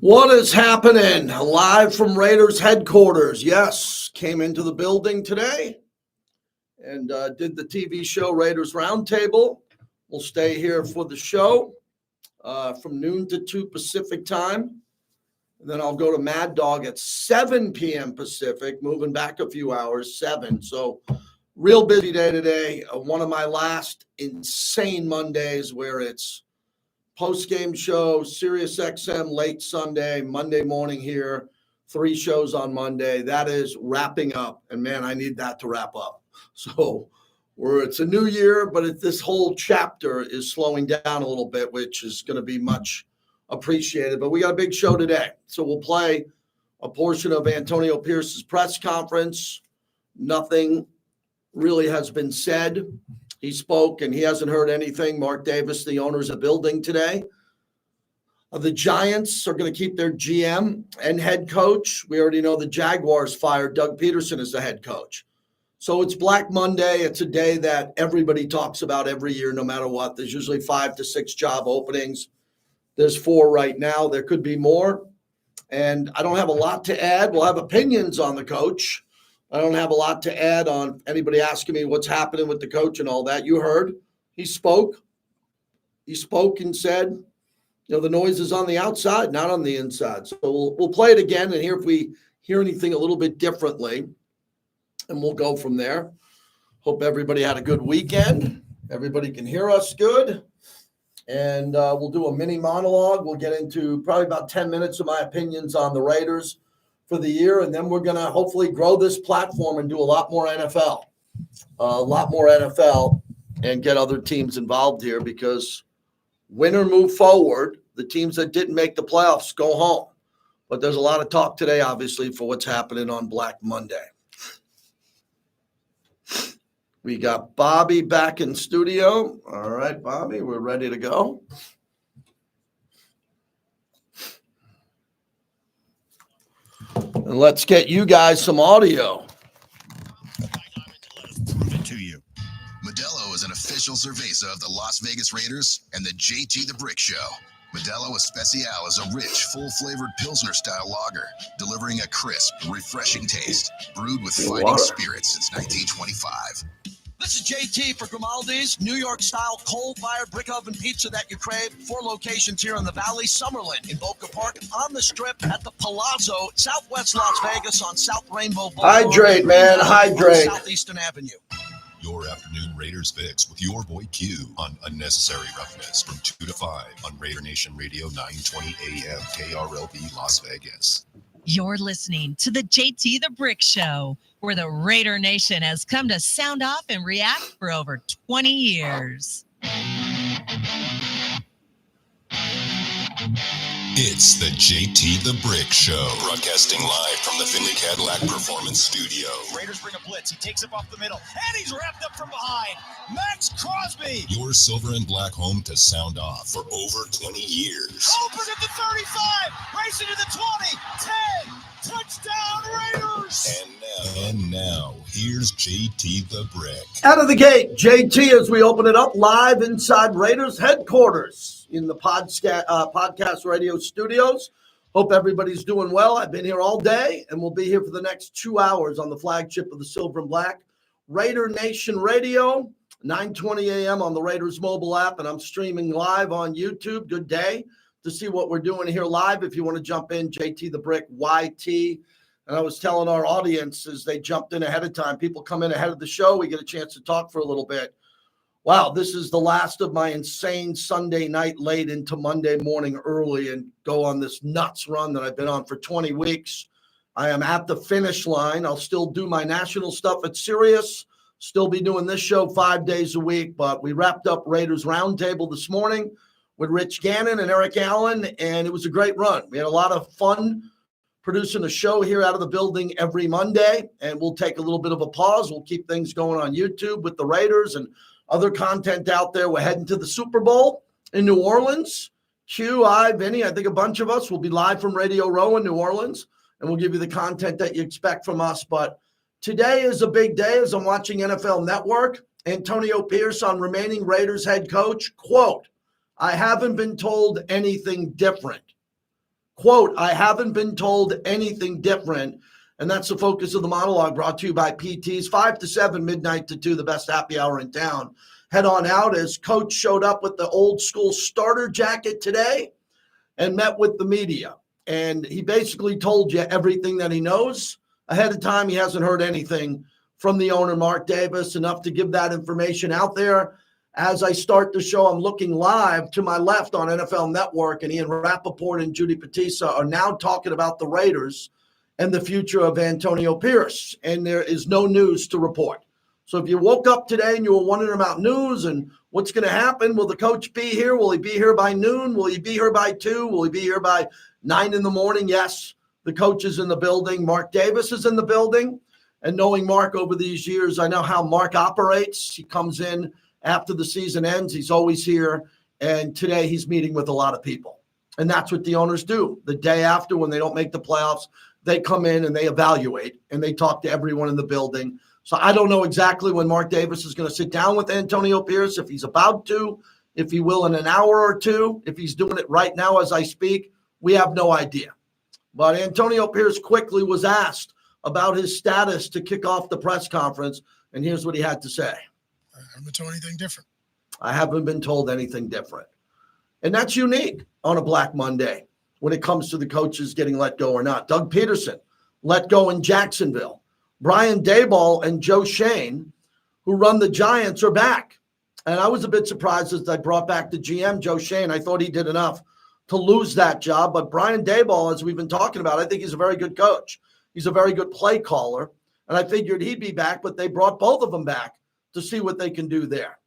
What is happening? Live from Raiders headquarters. Yes, came into the building today and did the TV show Raiders Roundtable. We'll stay here for the show from noon to 2 Pacific time. And then I'll go to Mad Dog at 7 p.m. Pacific, moving back a few hours, 7. So real busy day today. One of my last insane Mondays where it's post-game show, Sirius XM late Sunday, Monday morning here, 3 shows on Monday. That is wrapping up. And, man, I need that to wrap up. So it's a new year, but this whole chapter is slowing down a little bit, which is going to be much appreciated. But we got a big show today. So we'll play a portion of Antonio Pierce's press conference. Nothing really has been said. He spoke, and he hasn't heard anything. Mark Davis, the owner's of building today. The Giants are going to keep their GM and head coach. We already know the Jaguars fired Doug Peterson as the head coach. So it's Black Monday. It's a day that everybody talks about every year, no matter what. There's usually 5 to 6 job openings. There's 4 right now. There could be more. And I don't have a lot to add. We'll have opinions on the coach. I don't have a lot to add on anybody asking me what's happening with the coach and all that. You heard. He spoke. He spoke and said, the noise is on the outside, not on the inside. So we'll play it again and hear if we hear anything a little bit differently. And we'll go from there. Hope everybody had a good weekend. Everybody can hear us good. And we'll do a mini monologue. We'll get into probably about 10 minutes of my opinions on the Raiders for the year, and then we're going to hopefully grow this platform and do a lot more NFL, and get other teams involved here because win or move forward. The teams that didn't make the playoffs go home. But there's a lot of talk today, obviously, for what's happening on Black Monday. We got Bobby back in studio. All right, Bobby, we're ready to go. And let's get you guys some audio. Prove it to you. Modelo is an official cerveza of the Las Vegas Raiders and the JT the Brick Show. Modelo Especial is a rich, full-flavored Pilsner-style lager, delivering a crisp, refreshing taste, brewed with fighting spirit since 1925. This is JT for Grimaldi's, New York-style coal-fired brick oven pizza that you crave. 4 locations here in the Valley, Summerlin, in Boca Park, on the Strip, at the Palazzo, Southwest Las Vegas on South Rainbow Boulevard. Hydrate, man, hydrate. Southeastern Avenue. Your afternoon Raiders fix with your boy Q on Unnecessary Roughness from 2 to 5 on Raider Nation Radio 920 AM KRLB Las Vegas. You're listening to the JT the Brick Show, where the Raider Nation has come to sound off and react for over 20 years. It's the JT the Brick Show, broadcasting live from the Finley Cadillac Performance Studio. Raiders bring a blitz. He takes it off the middle, and he's wrapped up from behind. Max Crosby. Your silver and black home to sound off for over 20 years. Open at the 35, racing to the 20, 10, touchdown Raiders. And now, here's JT the Brick. Out of the gate, JT, as we open it up live inside Raiders headquarters in the podcast radio studios. Hope everybody's doing well. I've been here all day, and we'll be here for the next 2 hours on the flagship of the Silver and Black, Raider Nation Radio, 9:20 a.m. on the Raiders mobile app, and I'm streaming live on YouTube. Good day to see what we're doing here live. If you want to jump in, JT the Brick, YT. And I was telling our audience as they jumped in ahead of time, people come in ahead of the show, we get a chance to talk for a little bit. Wow, this is the last of my insane Sunday night late into Monday morning early and go on this nuts run that I've been on for 20 weeks. I am at the finish line. I'll still do my national stuff at Sirius, still be doing this show 5 days a week, but we wrapped up Raiders Roundtable this morning with Rich Gannon and Eric Allen, and it was a great run. We had a lot of fun producing a show here out of the building every Monday, and we'll take a little bit of a pause. We'll keep things going on YouTube with the Raiders and other content out there. We're heading to the Super Bowl in New Orleans. Q, I, Vinny, I think a bunch of us will be live from Radio Row in New Orleans, and we'll give you the content that you expect from us. But today is a big day as I'm watching NFL Network. Antonio Pierce on remaining Raiders head coach, quote, "I haven't been told anything different." Quote, I haven't been told anything different. And that's the focus of the monologue, brought to you by PT's 5 to 7, midnight to 2, the best happy hour in town. Head on out as Coach showed up with the old school starter jacket today and met with the media. And he basically told you everything that he knows. Ahead of time, he hasn't heard anything from the owner, Mark Davis, enough to give that information out there. As I start the show, I'm looking live to my left on NFL Network, and Ian Rappaport and Judy Batista are now talking about the Raiders and the future of Antonio Pierce. And there is no news to report. So if you woke up today and you were wondering about news and what's going to happen, will the coach be here? Will he be here by noon? Will he be here by 2? Will he be here by 9 in the morning? Yes, the coach is in the building. Mark Davis is in the building. And knowing Mark over these years, I know how Mark operates. He comes in after the season ends. He's always here. And today he's meeting with a lot of people. And that's what the owners do. The day after, when they don't make the playoffs, they come in and they evaluate and they talk to everyone in the building. So I don't know exactly when Mark Davis is going to sit down with Antonio Pierce, if he's about to, if he will in an hour or two, if he's doing it right now as I speak. We have no idea. But Antonio Pierce quickly was asked about his status to kick off the press conference, and here's what he had to say. I haven't been told anything different. I haven't been told anything different. And that's unique on a Black Monday when it comes to the coaches getting let go or not. Doug Peterson let go in Jacksonville. Brian Daboll and Joe Shane, who run the Giants, are back. And I was a bit surprised as I brought back the GM, Joe Shane. I thought he did enough to lose that job. But Brian Daboll, as we've been talking about, I think he's a very good coach. He's a very good play caller. And I figured he'd be back, but they brought both of them back to see what they can do there.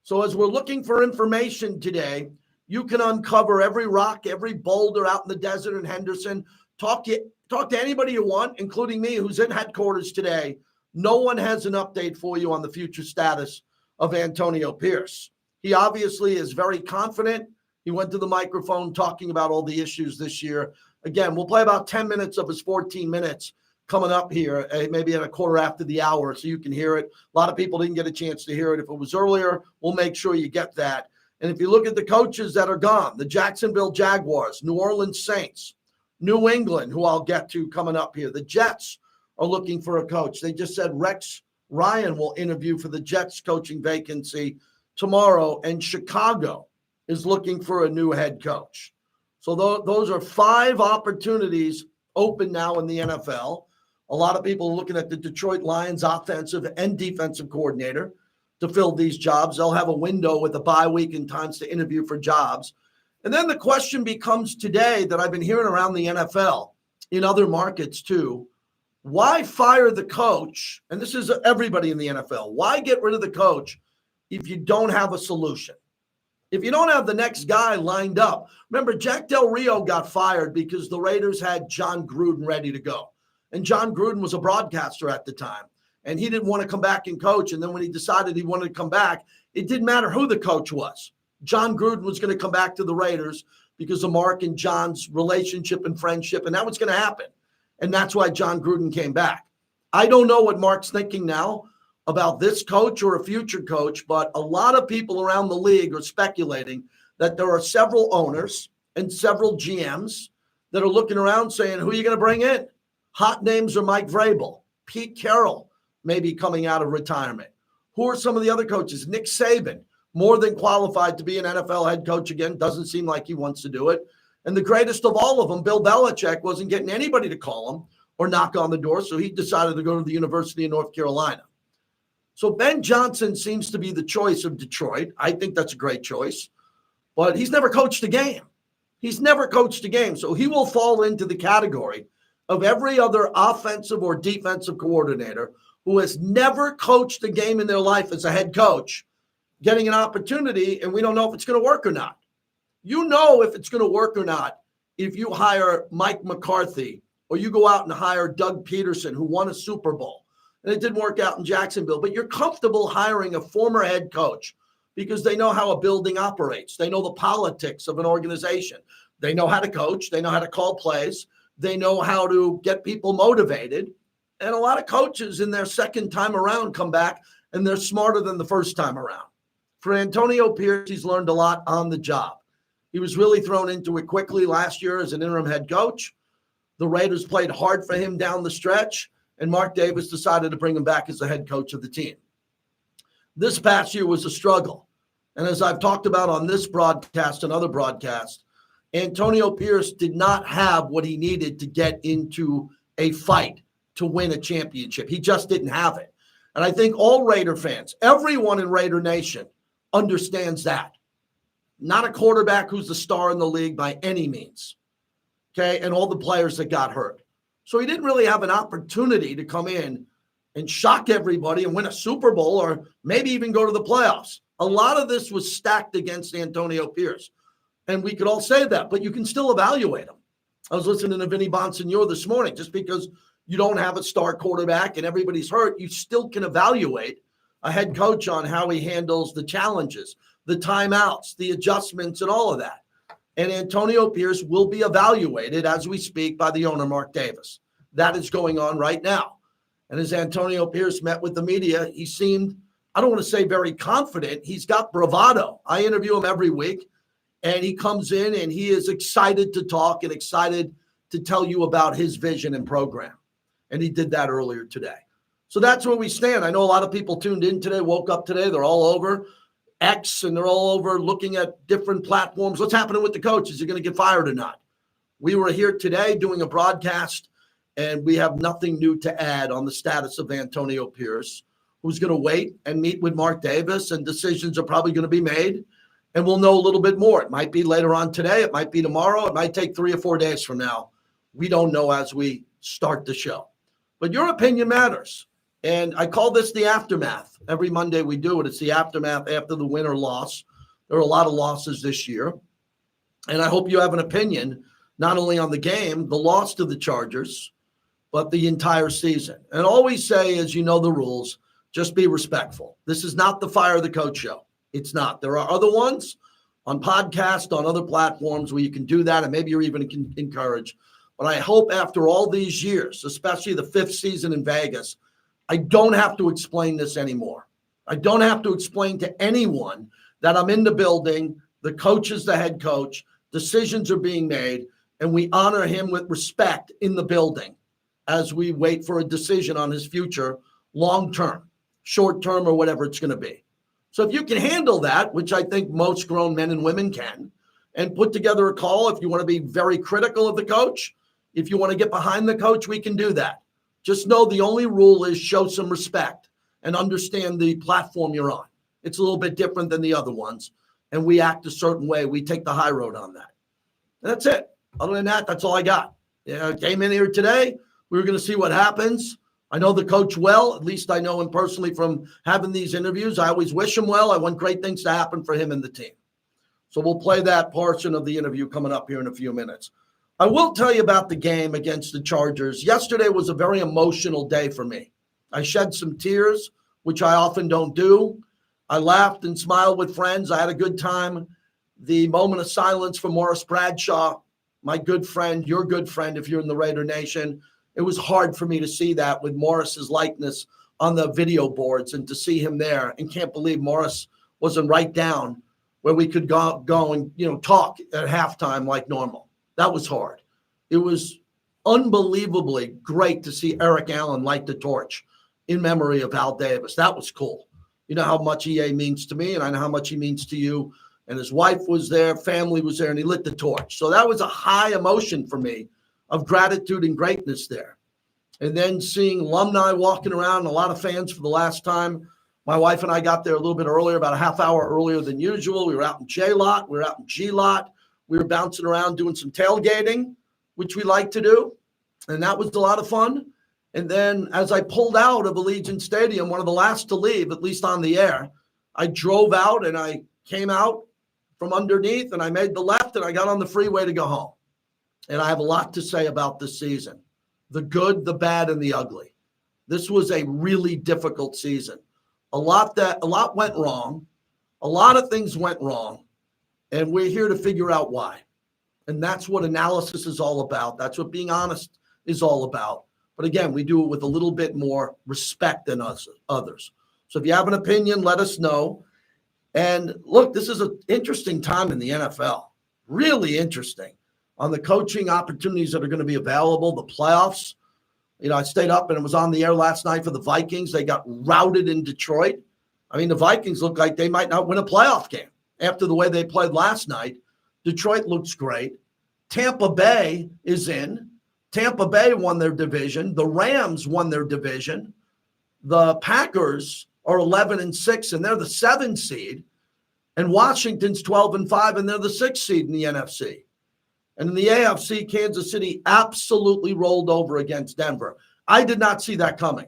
So as we're looking for information today, you can uncover every rock, every boulder out in the desert in Henderson. Talk to anybody you want, including me, who's in headquarters today. No one has an update for you on the future status of Antonio Pierce. He obviously is very confident. He went to the microphone talking about all the issues this year. Again, we'll play about 10 minutes of his 14 minutes coming up here, maybe at a quarter after the hour, so you can hear it. A lot of people didn't get a chance to hear it. If it was earlier, we'll make sure you get that. And if you look at the coaches that are gone, the Jacksonville Jaguars, New Orleans Saints, New England, who I'll get to coming up here. The Jets are looking for a coach. They just said Rex Ryan will interview for the Jets coaching vacancy tomorrow, and Chicago is looking for a new head coach. So those are 5 opportunities open now in the NFL. A lot of people are looking at the Detroit Lions offensive and defensive coordinator to fill these jobs. They'll have a window with a bye week and times to interview for jobs. And then the question becomes today that I've been hearing around the NFL, in other markets too, why fire the coach? And this is everybody in the NFL. Why get rid of the coach if you don't have a solution? If you don't have the next guy lined up. Remember, Jack Del Rio got fired because the Raiders had John Gruden ready to go. And John Gruden was a broadcaster at the time. And he didn't want to come back and coach. And then when he decided he wanted to come back, it didn't matter who the coach was. John Gruden was going to come back to the Raiders because of Mark and John's relationship and friendship. And that was going to happen. And that's why John Gruden came back. I don't know what Mark's thinking now about this coach or a future coach, but a lot of people around the league are speculating that there are several owners and several GMs that are looking around saying, who are you going to bring in? Hot names are Mike Vrabel, Pete Carroll, maybe coming out of retirement. Who are some of the other coaches? Nick Saban, more than qualified to be an NFL head coach again. Doesn't seem like he wants to do it. And the greatest of all of them, Bill Belichick, wasn't getting anybody to call him or knock on the door, so he decided to go to the University of North Carolina. So Ben Johnson seems to be the choice of Detroit. I think that's a great choice. But he's never coached a game. He's never coached a game. So he will fall into the category of every other offensive or defensive coordinator who has never coached a game in their life as a head coach, getting an opportunity, and we don't know if it's going to work or not. You know if it's going to work or not if you hire Mike McCarthy or you go out and hire Doug Peterson, who won a Super Bowl, and it didn't work out in Jacksonville. But you're comfortable hiring a former head coach because they know how a building operates. They know the politics of an organization. They know how to coach. They know how to call plays. They know how to get people motivated. And a lot of coaches in their second time around come back and they're smarter than the first time around. For Antonio Pierce, he's learned a lot on the job. He was really thrown into it quickly last year as an interim head coach. The Raiders played hard for him down the stretch, and Mark Davis decided to bring him back as the head coach of the team. This past year was a struggle. And as I've talked about on this broadcast and other broadcasts, Antonio Pierce did not have what he needed to get into a fight to win a championship. He just didn't have it. And I think all Raider fans, everyone in Raider Nation understands that. Not a quarterback who's the star in the league by any means. Okay, and all the players that got hurt. So he didn't really have an opportunity to come in and shock everybody and win a Super Bowl or maybe even go to the playoffs. A lot of this was stacked against Antonio Pierce. And we could all say that, but you can still evaluate him. I was listening to Vinny Bonsignor this morning. Just because you don't have a star quarterback and everybody's hurt, you still can evaluate a head coach on how he handles the challenges, the timeouts, the adjustments, and all of that. And Antonio Pierce will be evaluated as we speak by the owner, Mark Davis. That is going on right now. And as Antonio Pierce met with the media, he seemed, I don't want to say very confident. He's got bravado. I interview him every week, and he comes in and he is excited to talk and excited to tell you about his vision and program. And he did that earlier today. So that's where we stand. I know a lot of people tuned in today, woke up today. They're all over X and they're all over looking at different platforms. What's happening with the coach? Is he going to get fired or not? We were here today doing a broadcast, and we have nothing new to add on the status of Antonio Pierce, who's going to wait and meet with Mark Davis, and decisions are probably going to be made, and we'll know a little bit more. It might be later on today. It might be tomorrow. It might take 3 or 4 days from now. We don't know as we start the show. But your opinion matters. And I call this the aftermath. Every Monday we do it. It's the aftermath after the win or loss. There are a lot of losses this year. And I hope you have an opinion, not only on the game, the loss to the Chargers, but the entire season. And always say, as you know the rules, just be respectful. This is not the Fire the Coach show. It's not. There are other ones on podcasts, on other platforms where you can do that, and maybe you're even encouraged. But I hope after all these years, especially the 5th season in Vegas, I don't have to explain this anymore. I don't have to explain to anyone that I'm in the building, the coach is the head coach, decisions are being made, and we honor him with respect in the building as we wait for a decision on his future, long-term, short-term, or whatever it's going to be. So if you can handle that, which I think most grown men and women can, and put together a call, if you want to be very critical of the coach, if you want to get behind the coach, we can do that. Just know the only rule is show some respect and understand the platform you're on. It's a little bit different than the other ones, and we act a certain way. We take the high road on that. And that's it. Other than that, that's all I got. I came in here today. We were going to see what happens. I know the coach well. At least I know him personally from having these interviews. I always wish him well. I want great things to happen for him and the team. So we'll play that portion of the interview coming up here in a few minutes. I will tell you about the game against the Chargers. Yesterday was a very emotional day for me. I shed some tears, which I often don't do. I laughed and smiled with friends. I had a good time. The moment of silence for Morris Bradshaw, my good friend, your good friend if you're in the Raider Nation. It was hard for me to see that with Morris's likeness on the video boards and to see him there, and can't believe Morris wasn't right down where we could go and talk at halftime like normal. That was hard. It was unbelievably great to see Eric Allen light the torch in memory of Al Davis. That was cool. You know how much EA means to me, and I know how much he means to you. And his wife was there, family was there, and he lit the torch. So that was a high emotion for me of gratitude and greatness there. And then seeing alumni walking around, a lot of fans for the last time. My wife and I got there a little bit earlier, about a half hour earlier than usual. We were out in J lot. We were out in G lot. We were bouncing around doing some tailgating, which we like to do. And that was a lot of fun. And then as I pulled out of Allegiant Stadium, one of the last to leave, at least on the air, I drove out and I came out from underneath and I made the left and I got on the freeway to go home. And I have a lot to say about this season, the good, the bad, and the ugly. This was a really difficult season. A lot went wrong. A lot of things went wrong. And we're here to figure out why. And that's what analysis is all about. That's what being honest is all about. But again, we do it with a little bit more respect than others. So if you have an opinion, let us know. And look, this is an interesting time in the NFL. Really interesting on the coaching opportunities that are going to be available, the playoffs. I stayed up and it was on the air last night for the Vikings. They got routed in Detroit. I mean, the Vikings look like they might not win a playoff game after the way they played last night. Detroit looks great. Tampa Bay is in. Tampa Bay won their division. The Rams won their division. The Packers are 11-6, and they're the 7th seed. And Washington's 12-5, and they're the 6th seed in the NFC. And in the AFC, Kansas City absolutely rolled over against Denver. I did not see that coming.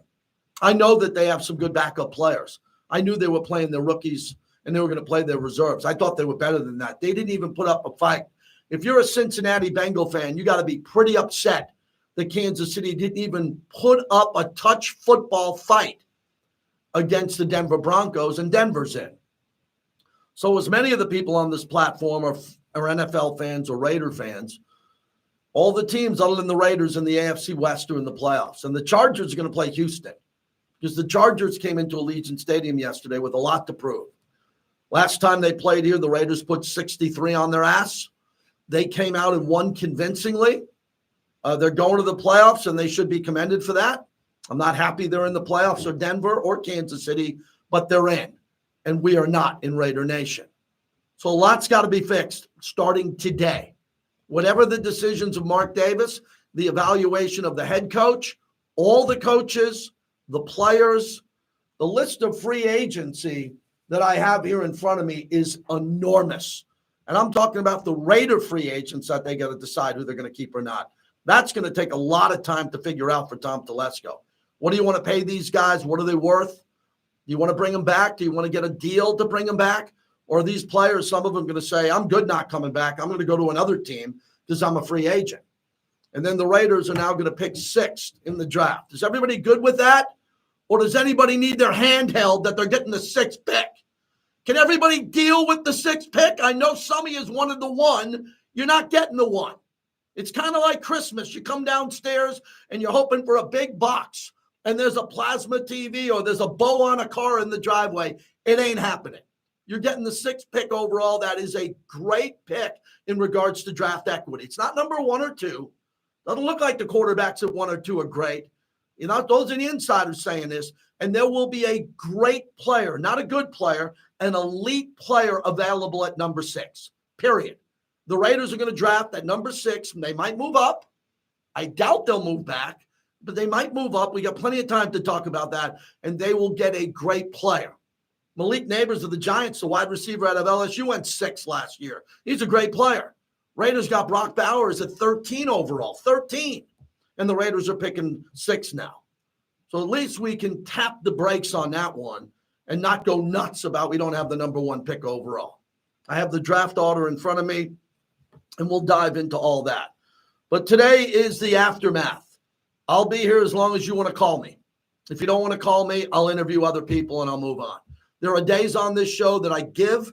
I know that they have some good backup players. I knew they were playing their rookies and they were going to play their reserves. I thought they were better than that. They didn't even put up a fight. If you're a Cincinnati Bengal fan, you got to be pretty upset that Kansas City didn't even put up a touch football fight against the Denver Broncos, and Denver's in. So as many of the people on this platform are NFL fans or Raider fans, all the teams other than the Raiders in the AFC West are in the playoffs. And the Chargers are going to play Houston because the Chargers came into Allegiant Stadium yesterday with a lot to prove. Last time they played here, the Raiders put 63 on their ass. They came out and won convincingly. They're going to the playoffs, and they should be commended for that. I'm not happy they're in the playoffs or Denver or Kansas City, but they're in, and we are not in Raider Nation. So a lot's got to be fixed starting today. Whatever the decisions of Mark Davis, the evaluation of the head coach, all the coaches, the players, the list of free agency that I have here in front of me is enormous. And I'm talking about the Raider free agents that they got to decide who they're going to keep or not. That's going to take a lot of time to figure out for Tom Telesco. What do you want to pay these guys? What are they worth? Do you want to bring them back? Do you want to get a deal to bring them back? Or are these players, some of them going to say, I'm good not coming back. I'm going to go to another team because I'm a free agent. And then the Raiders are now going to pick 6th in the draft. Is everybody good with that? Or does anybody need their hand held that they're getting the 6th pick? Can everybody deal with the 6th pick? I know some of you wanted the 1. You're not getting the 1. It's kind of like Christmas. You come downstairs and you're hoping for a big box and there's a plasma TV or there's a bow on a car in the driveway. It ain't happening. You're getting the 6th pick overall. That is a great pick in regards to draft equity. It's not number 1 or 2. Doesn't look like the quarterbacks at 1 or 2 are great. Those are the insiders saying this. And there will be a great player, not a good player, an elite player available at number 6, period. The Raiders are going to draft at number 6, and they might move up. I doubt they'll move back, but they might move up. We got plenty of time to talk about that, and they will get a great player. Malik Neighbors of the Giants, the wide receiver out of LSU, went 6th last year. He's a great player. Raiders got Brock Bowers at 13 overall, 13. And the Raiders are picking 6 now. So at least we can tap the brakes on that one and not go nuts about we don't have the number 1 pick overall. I have the draft order in front of me, and we'll dive into all that. But today is the aftermath. I'll be here as long as you want to call me. If you don't want to call me, I'll interview other people and I'll move on. There are days on this show that I give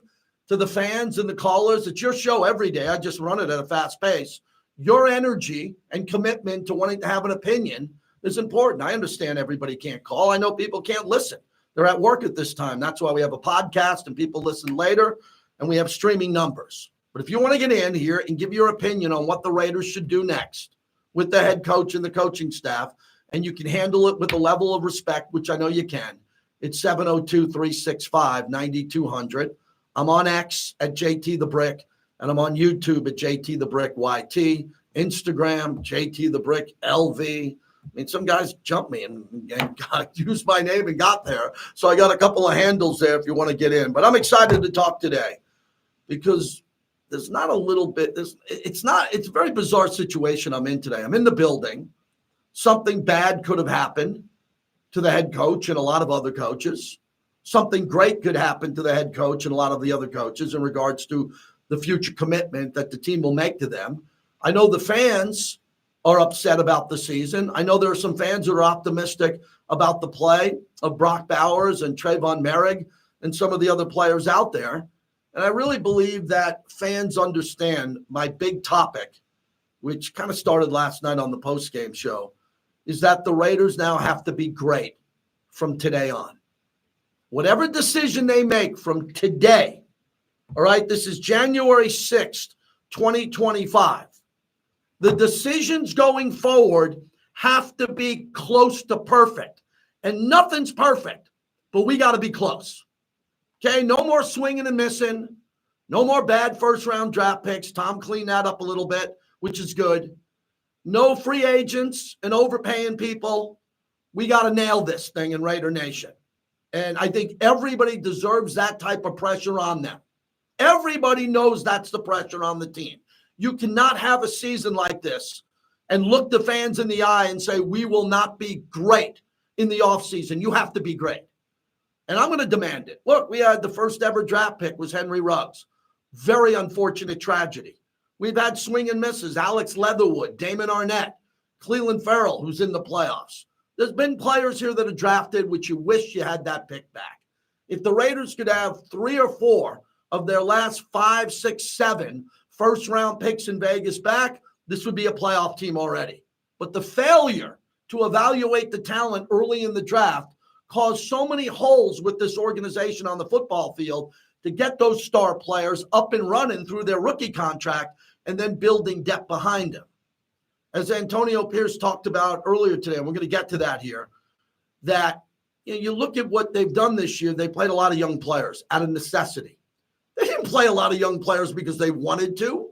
to the fans and the callers. It's your show every day. I just run it at a fast pace. Your energy and commitment to wanting to have an opinion is important. I understand everybody can't call. I know people can't listen. They're at work at this time. That's why we have a podcast and people listen later, and we have streaming numbers. But if you want to get in here and give your opinion on what the Raiders should do next with the head coach and the coaching staff, and you can handle it with a level of respect, which I know you can, it's 702-365-9200. I'm on X at JT the Brick, and I'm on YouTube at JT the Brick YT, Instagram, JT the Brick LV. I mean, some guys jumped me and used my name and got there. So I got a couple of handles there if you want to get in. But I'm excited to talk today because there's not a little bit. It's a very bizarre situation I'm in today. I'm in the building. Something bad could have happened to the head coach and a lot of other coaches. Something great could happen to the head coach and a lot of the other coaches in regards to the future commitment that the team will make to them. I know the fans are upset about the season. I know there are some fans that are optimistic about the play of Brock Bowers and Trayvon Merrick and some of the other players out there. And I really believe that fans understand my big topic, which kind of started last night on the postgame show, is that the Raiders now have to be great from today on. Whatever decision they make from today, all right, this is January 6th, 2025. The decisions going forward have to be close to perfect. And nothing's perfect, but we got to be close. Okay, no more swinging and missing. No more bad first-round draft picks. Tom cleaned that up a little bit, which is good. No free agents and overpaying people. We got to nail this thing in Raider Nation. And I think everybody deserves that type of pressure on them. Everybody knows that's the pressure on the team. You cannot have a season like this and look the fans in the eye and say, we will not be great in the offseason. You have to be great. And I'm going to demand it. Look, we had the first ever draft pick was Henry Ruggs. Very unfortunate tragedy. We've had swing and misses. Alex Leatherwood, Damon Arnett, Cleveland Farrell, who's in the playoffs. There's been players here that are drafted, which you wish you had that pick back. If the Raiders could have 3 or 4 of their last 5, 6, 7 first-round picks in Vegas back, this would be a playoff team already. But the failure to evaluate the talent early in the draft caused so many holes with this organization on the football field to get those star players up and running through their rookie contract and then building depth behind them. As Antonio Pierce talked about earlier today, and we're going to get to that here, that you look at what they've done this year, they played a lot of young players out of necessity. They didn't play a lot of young players because they wanted to.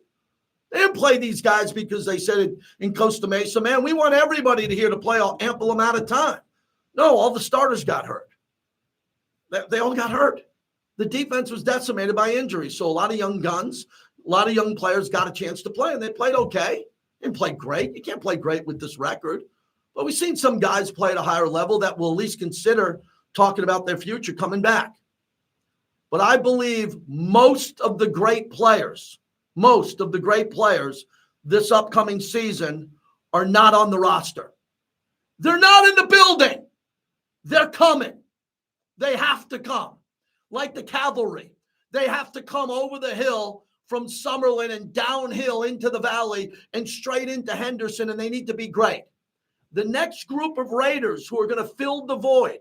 They didn't play these guys because they said in Costa Mesa, man, we want everybody to here to play an ample amount of time. No, all the starters got hurt. They all got hurt. The defense was decimated by injuries. So a lot of young guns, a lot of young players got a chance to play, and they played okay. Didn't play great. You can't play great with this record. But we've seen some guys play at a higher level that will at least consider talking about their future coming back. But I believe most of the great players this upcoming season are not on the roster. They're not in the building. They're coming. They have to come. Like the cavalry, they have to come over the hill from Summerlin and downhill into the valley and straight into Henderson, and they need to be great. The next group of Raiders who are going to fill the void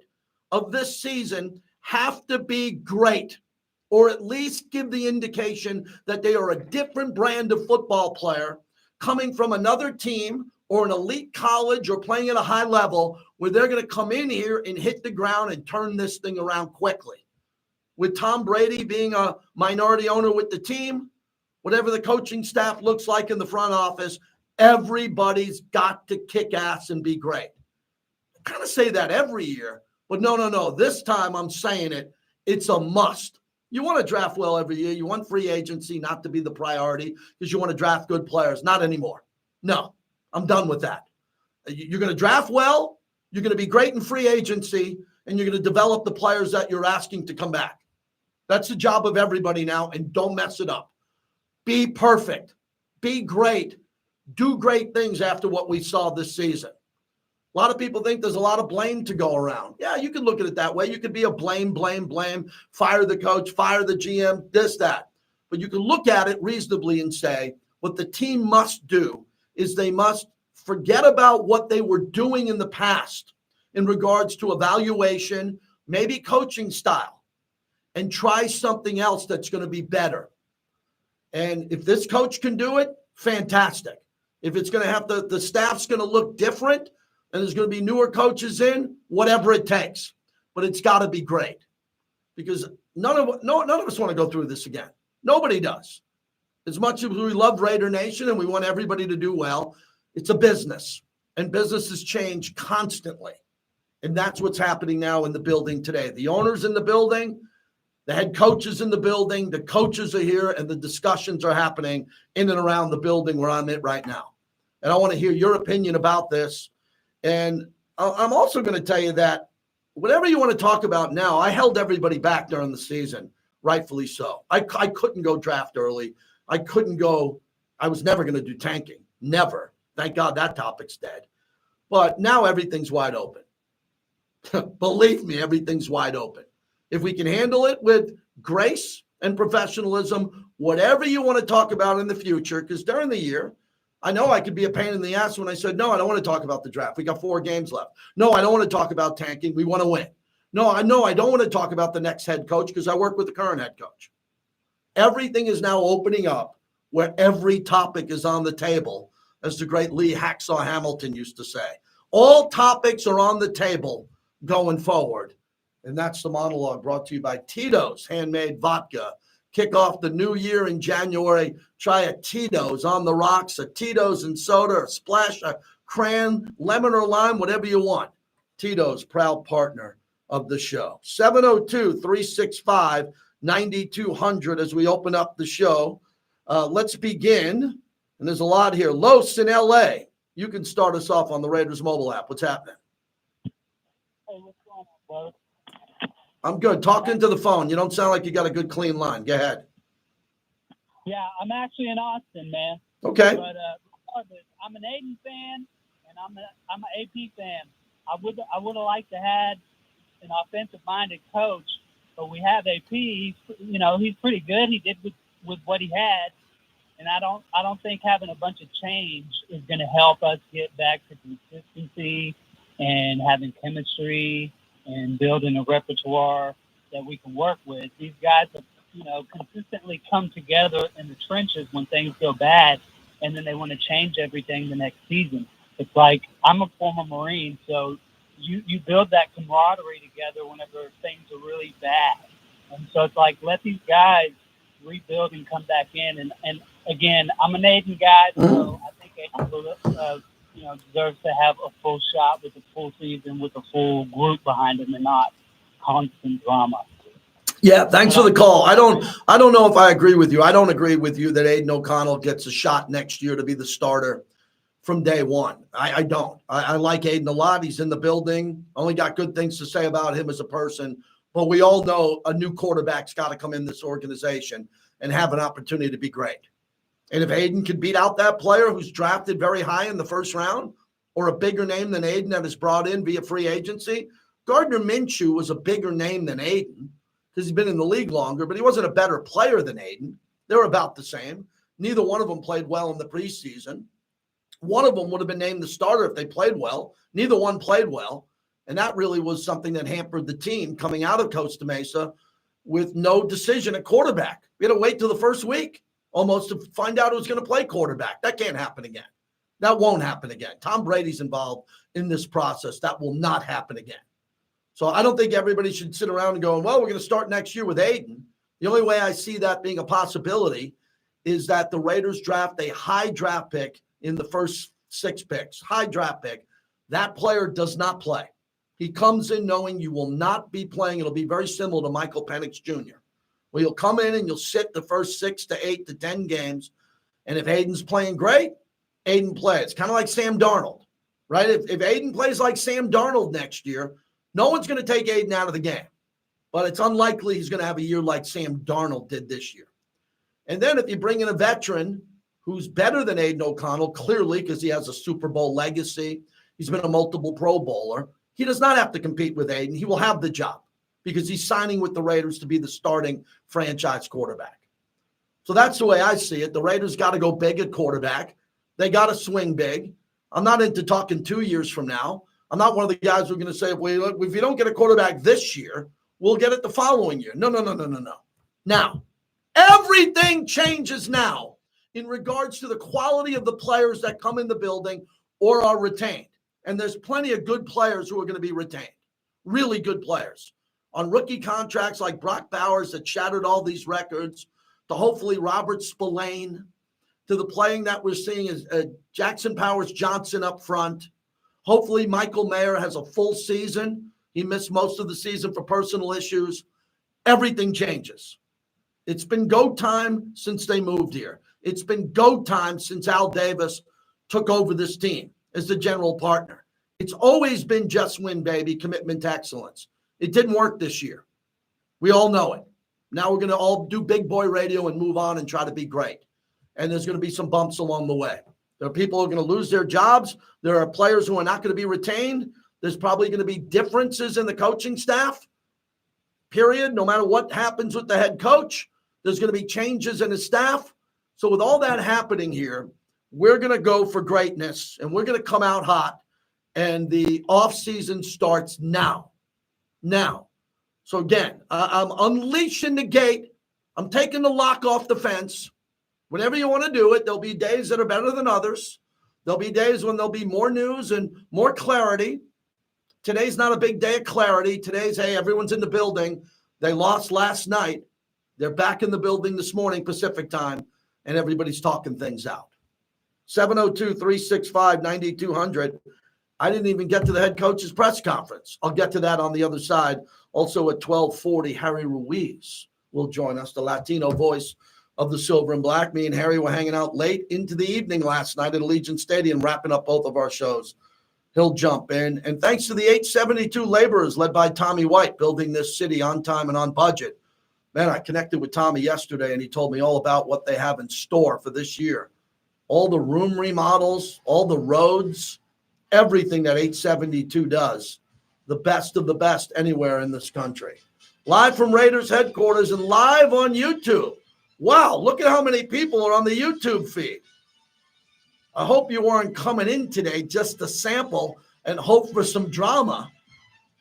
of this season have to be great, or at least give the indication that they are a different brand of football player coming from another team or an elite college or playing at a high level where they're going to come in here and hit the ground and turn this thing around quickly. With Tom Brady being a minority owner with the team, whatever the coaching staff looks like in the front office, everybody's got to kick ass and be great. I kind of say that every year, but no. This time I'm saying it. It's a must. You want to draft well every year. You want free agency not to be the priority because you want to draft good players. Not anymore. No, I'm done with that. You're going to draft well. You're going to be great in free agency, and you're going to develop the players that you're asking to come back. That's the job of everybody now, and don't mess it up. Be perfect. Be great. Do great things after what we saw this season. A lot of people think there's a lot of blame to go around. Yeah, you can look at it that way. You could be a blame, fire the coach, fire the GM, this, that. But you can look at it reasonably and say what the team must do is they must forget about what they were doing in the past in regards to evaluation, maybe coaching style, and try something else that's going to be better. And if this coach can do it, fantastic. If it's going to have the staff's going to look different and there's going to be newer coaches in, whatever it takes. But it's got to be great because none of us want to go through this again. Nobody does. As much as we love Raider Nation and we want everybody to do well, it's a business, and businesses change constantly. And that's what's happening now in the building today. The owner's in the building, the head coach is in the building, the coaches are here, and the discussions are happening in and around the building where I'm at right now. And I want to hear your opinion about this. And I'm also going to tell you that whatever you want to talk about now, I held everybody back during the season, rightfully so. I couldn't go draft early. I was never going to do tanking. Never. Thank God that topic's dead. But now everything's wide open. Believe me, everything's wide open. If we can handle it with grace and professionalism, whatever you want to talk about in the future, because during the year, I know I could be a pain in the ass when I said, no, I don't want to talk about the draft. We got 4 games left. No, I don't want to talk about tanking. We want to win. No, I don't want to talk about the next head coach because I work with the current head coach. Everything is now opening up where every topic is on the table, as the great Lee Hacksaw Hamilton used to say. All topics are on the table going forward. And that's the monologue brought to you by Tito's Handmade Vodka. Kick off the new year in January. Try a Tito's on the rocks, a Tito's and soda, a splash, a cran, lemon or lime, whatever you want. Tito's, proud partner of the show. 702-365-9200 as we open up the show. Let's begin. And there's a lot here. Los in L.A. You can start us off on the Raiders mobile app. What's happening? Hey, what's going on, brother? I'm good. Talk into the phone. You don't sound like you got a good, clean line. Go ahead. Yeah, I'm actually in Austin, man. Okay. But regardless, I'm an Aiden fan, and I'm an AP fan. I would have liked to had an offensive-minded coach, but we have AP. He's pretty good. He did with what he had, and I don't think having a bunch of change is going to help us get back to consistency and having chemistry and building a repertoire that we can work with. These guys have, consistently come together in the trenches when things go bad, and then they want to change everything the next season. It's like, I'm a former Marine, so you build that camaraderie together whenever things are really bad. And so it's like, let these guys rebuild and come back in. And again, I'm an Aiden guy, so I think Aiden deserves to have a full shot with a full season with a full group behind him and not constant drama. Yeah, thanks for the call. I don't know if I agree with you. I don't agree with you that Aiden O'Connell gets a shot next year to be the starter from day one. I don't. I like Aiden a lot. He's in the building. Only got good things to say about him as a person. But we all know a new quarterback's got to come in this organization and have an opportunity to be great. And if Aiden can beat out that player who's drafted very high in the first round, or a bigger name than Aiden that is brought in via free agency, Gardner Minshew was a bigger name than Aiden because he's been in the league longer, but he wasn't a better player than Aiden. They were about the same. Neither one of them played well in the preseason. One of them would have been named the starter if they played well. Neither one played well. And that really was something that hampered the team coming out of Costa Mesa with no decision at quarterback. We had to wait till the first week almost to find out who's going to play quarterback. That can't happen again. That won't happen again. Tom Brady's involved in this process. That will not happen again. So I don't think everybody should sit around and go, well, we're going to start next year with Aiden. The only way I see that being a possibility is that the Raiders draft a high draft pick in the first 6 picks, high draft pick. That player does not play. He comes in knowing you will not be playing. It'll be very similar to Michael Penix Jr., where you'll come in and you'll sit the first 6 to 8 to 10 games. And if Aiden's playing great, Aiden plays. Kind of like Sam Darnold, right? If Aiden plays like Sam Darnold next year, no one's going to take Aiden out of the game. But it's unlikely he's going to have a year like Sam Darnold did this year. And then if you bring in a veteran who's better than Aiden O'Connell, clearly because he has a Super Bowl legacy, he's been a multiple Pro Bowler, he does not have to compete with Aiden. He will have the job because he's signing with the Raiders to be the starting franchise quarterback. So that's the way I see it. The Raiders got to go big at quarterback. They got to swing big. I'm not into talking 2 years from now. I'm not one of the guys who are going to say, well, if you don't get a quarterback this year, we'll get it the following year. No. Now, everything changes now in regards to the quality of the players that come in the building or are retained. And there's plenty of good players who are going to be retained, really good players on rookie contracts like Brock Bowers that shattered all these records, to hopefully Robert Spillane, to the playing that we're seeing is Jackson Powers Johnson up front. Hopefully Michael Mayer has a full season. He missed most of the season for personal issues. Everything changes. It's been go time since they moved here. It's been go time since Al Davis took over this team as the general partner. It's always been just win, baby, commitment to excellence. It didn't work this year. We all know it. Now we're going to all do big boy radio and move on and try to be great. And there's going to be some bumps along the way. There are people who are going to lose their jobs. There are players who are not going to be retained. There's probably going to be differences in the coaching staff, period. No matter what happens with the head coach, there's going to be changes in his staff. So with all that happening here, we're going to go for greatness, and we're going to come out hot, and the offseason starts now. Now. So again, I'm unleashing the gate. I'm taking the lock off the fence. Whenever you want to do it, there'll be days that are better than others. There'll be days when there'll be more news and more clarity. Today's not a big day of clarity. Today's, hey, everyone's in the building. They lost last night. They're back in the building this morning, Pacific time, and everybody's talking things out. 702-365-9200. I didn't even get to the head coach's press conference. I'll get to that on the other side. Also at 1240, Harry Ruiz will join us, the Latino voice of the Silver and Black. Me and Harry were hanging out late into the evening last night at Allegiant Stadium, wrapping up both of our shows. He'll jump in. And thanks to the 872 laborers led by Tommy White, building this city on time and on budget. Man, I connected with Tommy yesterday, and he told me all about what they have in store for this year. All the room remodels, all the roads, everything that 872 does. The best of the best anywhere in this country. Live from Raiders headquarters and live on YouTube. Wow, look at how many people are on the YouTube feed. I hope you weren't coming in today just to sample and hope for some drama.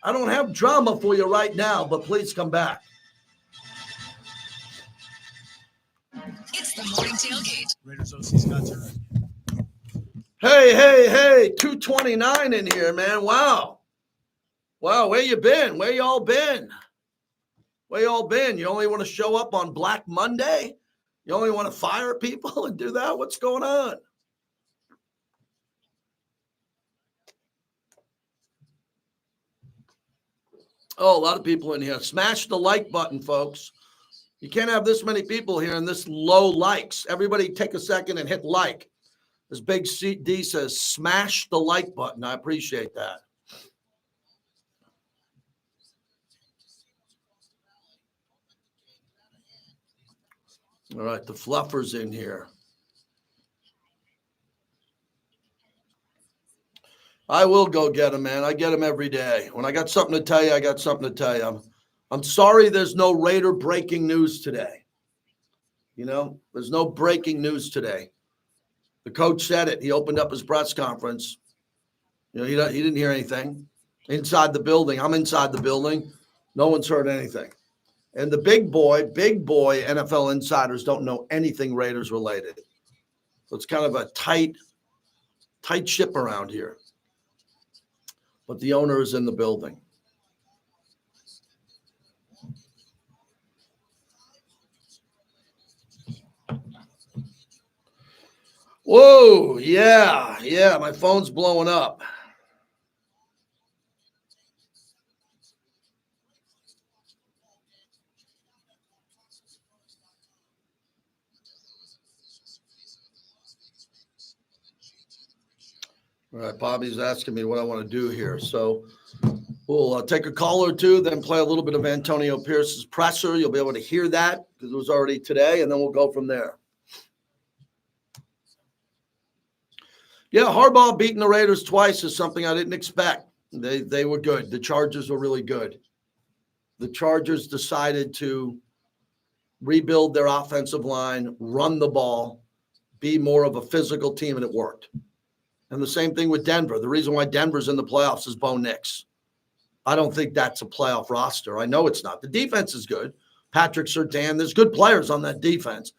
I don't have drama for you right now, but please come back. It's the morning tailgate. Raiders OC Scott Turner. Hey, 229 in here, man. Wow, where you been? Where y'all been? You only want to show up on Black Monday? You only want to fire people and do that? What's going on? Oh, a lot of people in here. Smash the like button, folks. You can't have this many people here and this low likes. Everybody take a second and hit like. As Big D says, smash the like button. I appreciate that. All right, the fluffer's in here. I will go get him, man. I get him every day. When I got something to tell you, I got something to tell you. I'm sorry there's no Raider breaking news today. You know, there's no breaking news today. The coach said it. He opened up his press conference. You know, he didn't hear anything. Inside the building. I'm inside the building. No one's heard anything. And the big boy NFL insiders don't know anything Raiders related. So it's kind of a tight ship around here. But the owner is in the building. Whoa, yeah, my phone's blowing up. All right, Bobby's asking me what I want to do here. So we'll take a call or two, then play a little bit of Antonio Pierce's presser. You'll be able to hear that because it was already today, and then we'll go from there. Yeah, Harbaugh beating the Raiders twice is something I didn't expect. They were good. The Chargers were really good. The Chargers decided to rebuild their offensive line, run the ball, be more of a physical team, and it worked. And the same thing with Denver. The reason why Denver's in the playoffs is Bo Nix. I don't think that's a playoff roster. I know it's not. The defense is good. Patrick Surtain, there's good players on that defense,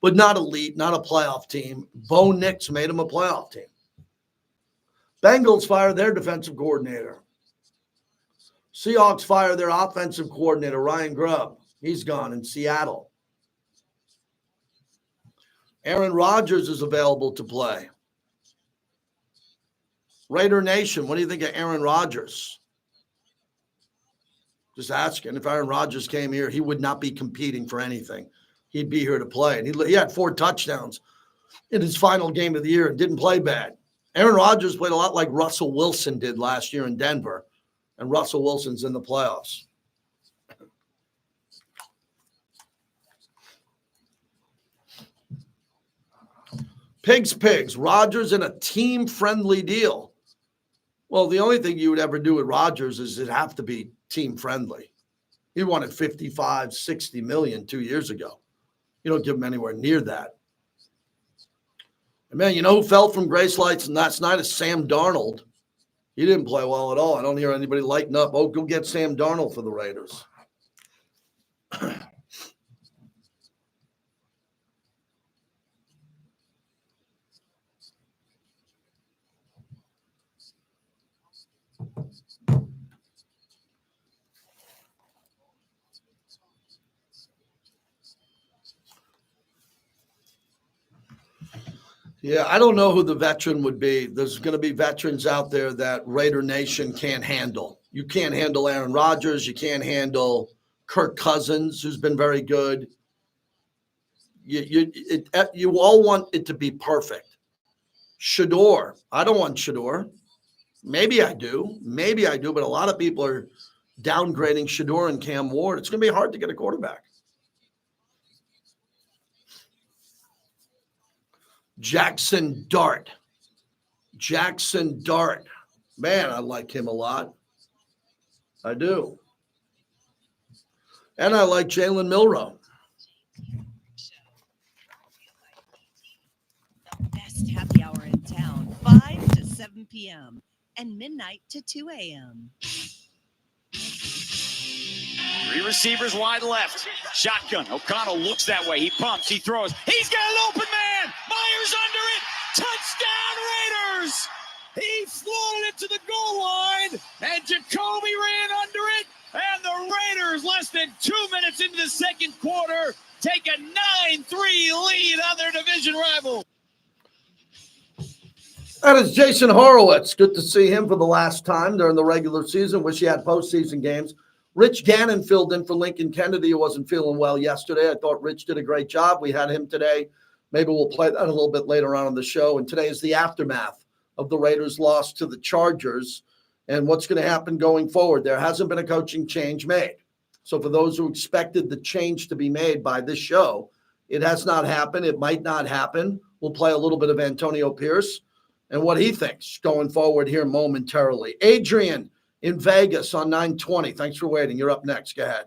but not elite, not a playoff team. Bo Nix made them a playoff team. Bengals fire their defensive coordinator. Seahawks fire their offensive coordinator, Ryan Grubb. He's gone in Seattle. Aaron Rodgers is available to play. Raider Nation, what do you think of Aaron Rodgers? Just asking. If Aaron Rodgers came here, he would not be competing for anything. He'd be here to play. And he had 4 touchdowns in his final game of the year and didn't play bad. Aaron Rodgers played a lot like Russell Wilson did last year in Denver, and Russell Wilson's in the playoffs. Pigs. Rodgers in a team-friendly deal. Well, the only thing you would ever do with Rodgers is it'd have to be team-friendly. He wanted $55, $60 million 2 years ago. You don't give him anywhere near that. And man, you know who fell from grace lights last night is Sam Darnold. He didn't play well at all. I don't hear anybody lighting up. Oh, go get Sam Darnold for the Raiders. Yeah, I don't know who the veteran would be. There's going to be veterans out there that Raider Nation can't handle. You can't handle Aaron Rodgers. You can't handle Kirk Cousins, who's been very good. You all want it to be perfect. Shador, I don't want Shador. Maybe I do, but a lot of people are downgrading Shador and Cam Ward. It's going to be hard to get a quarterback. Jackson Dart. Man, I like him a lot. I do. And I like Jalen Milroe. The best happy hour in town, 5 to 7 p.m. and midnight to 2 a.m. 3 receivers wide left. Shotgun. O'Connell looks that way. He pumps. He throws. He's got an open man. Myers under it. Touchdown Raiders. He floated it to the goal line. And Jacoby ran under it. And the Raiders, less than 2 minutes into the second quarter, take a 9-3 lead on their division rival. That is Jason Horowitz. Good to see him for the last time during the regular season. Wish he had postseason games. Rich Gannon filled in for Lincoln Kennedy, who wasn't feeling well yesterday. I thought Rich did a great job. We had him today. Maybe we'll play that a little bit later on in the show. And today is the aftermath of the Raiders' loss to the Chargers and what's going to happen going forward. There hasn't been a coaching change made. So for those who expected the change to be made by this show, it has not happened. It might not happen. We'll play a little bit of Antonio Pierce and what he thinks going forward here momentarily. Adrian in Vegas on 920. Thanks for waiting. You're up next. Go ahead.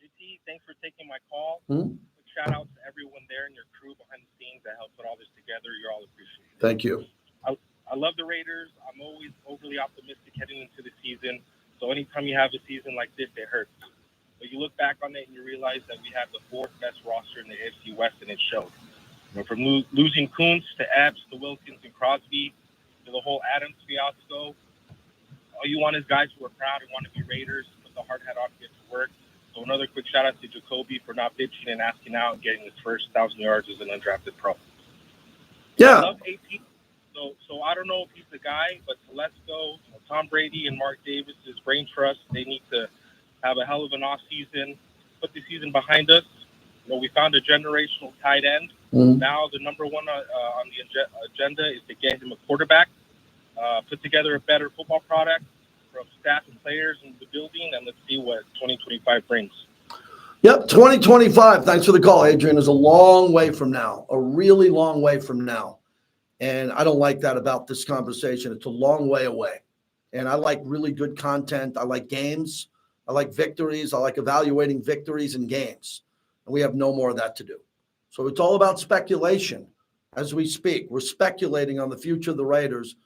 JT, thanks for taking my call. Quick shout out to everyone there and your crew behind the scenes that helped put all this together. You're all appreciated. Thank you. I love the Raiders. I'm always overly optimistic heading into the season. So anytime you have a season like this, it hurts. But you look back on it and you realize that we have the 4th best roster in the AFC West, and it showed. From losing Kuntz to Epps to Wilkins and Crosby to the whole Adams fiasco, all you want is guys who are proud and want to be Raiders, put the hard hat on, get to work. So another quick shout out to Jacoby for not bitching and asking out and getting his first 1,000 yards as an undrafted pro. Yeah. I love AP. So I don't know if he's the guy, but Telesco, Tom Brady and Mark Davis's brain trust, they need to have a hell of an off season, put the season behind us. We found a generational tight end. Now the number one on the agenda is to get him a quarterback, put together a better football product from staff and players in the building, and let's see what 2025 brings. Yep, 2025. Thanks for the call, Adrian. Is a long way from now, a really long way from now. And I don't like that about this conversation. It's a long way away. And I like really good content. I like games. I like victories. I like evaluating victories and games. And we have no more of that to do. So it's all about speculation as we speak. We're speculating on the future of the Raiders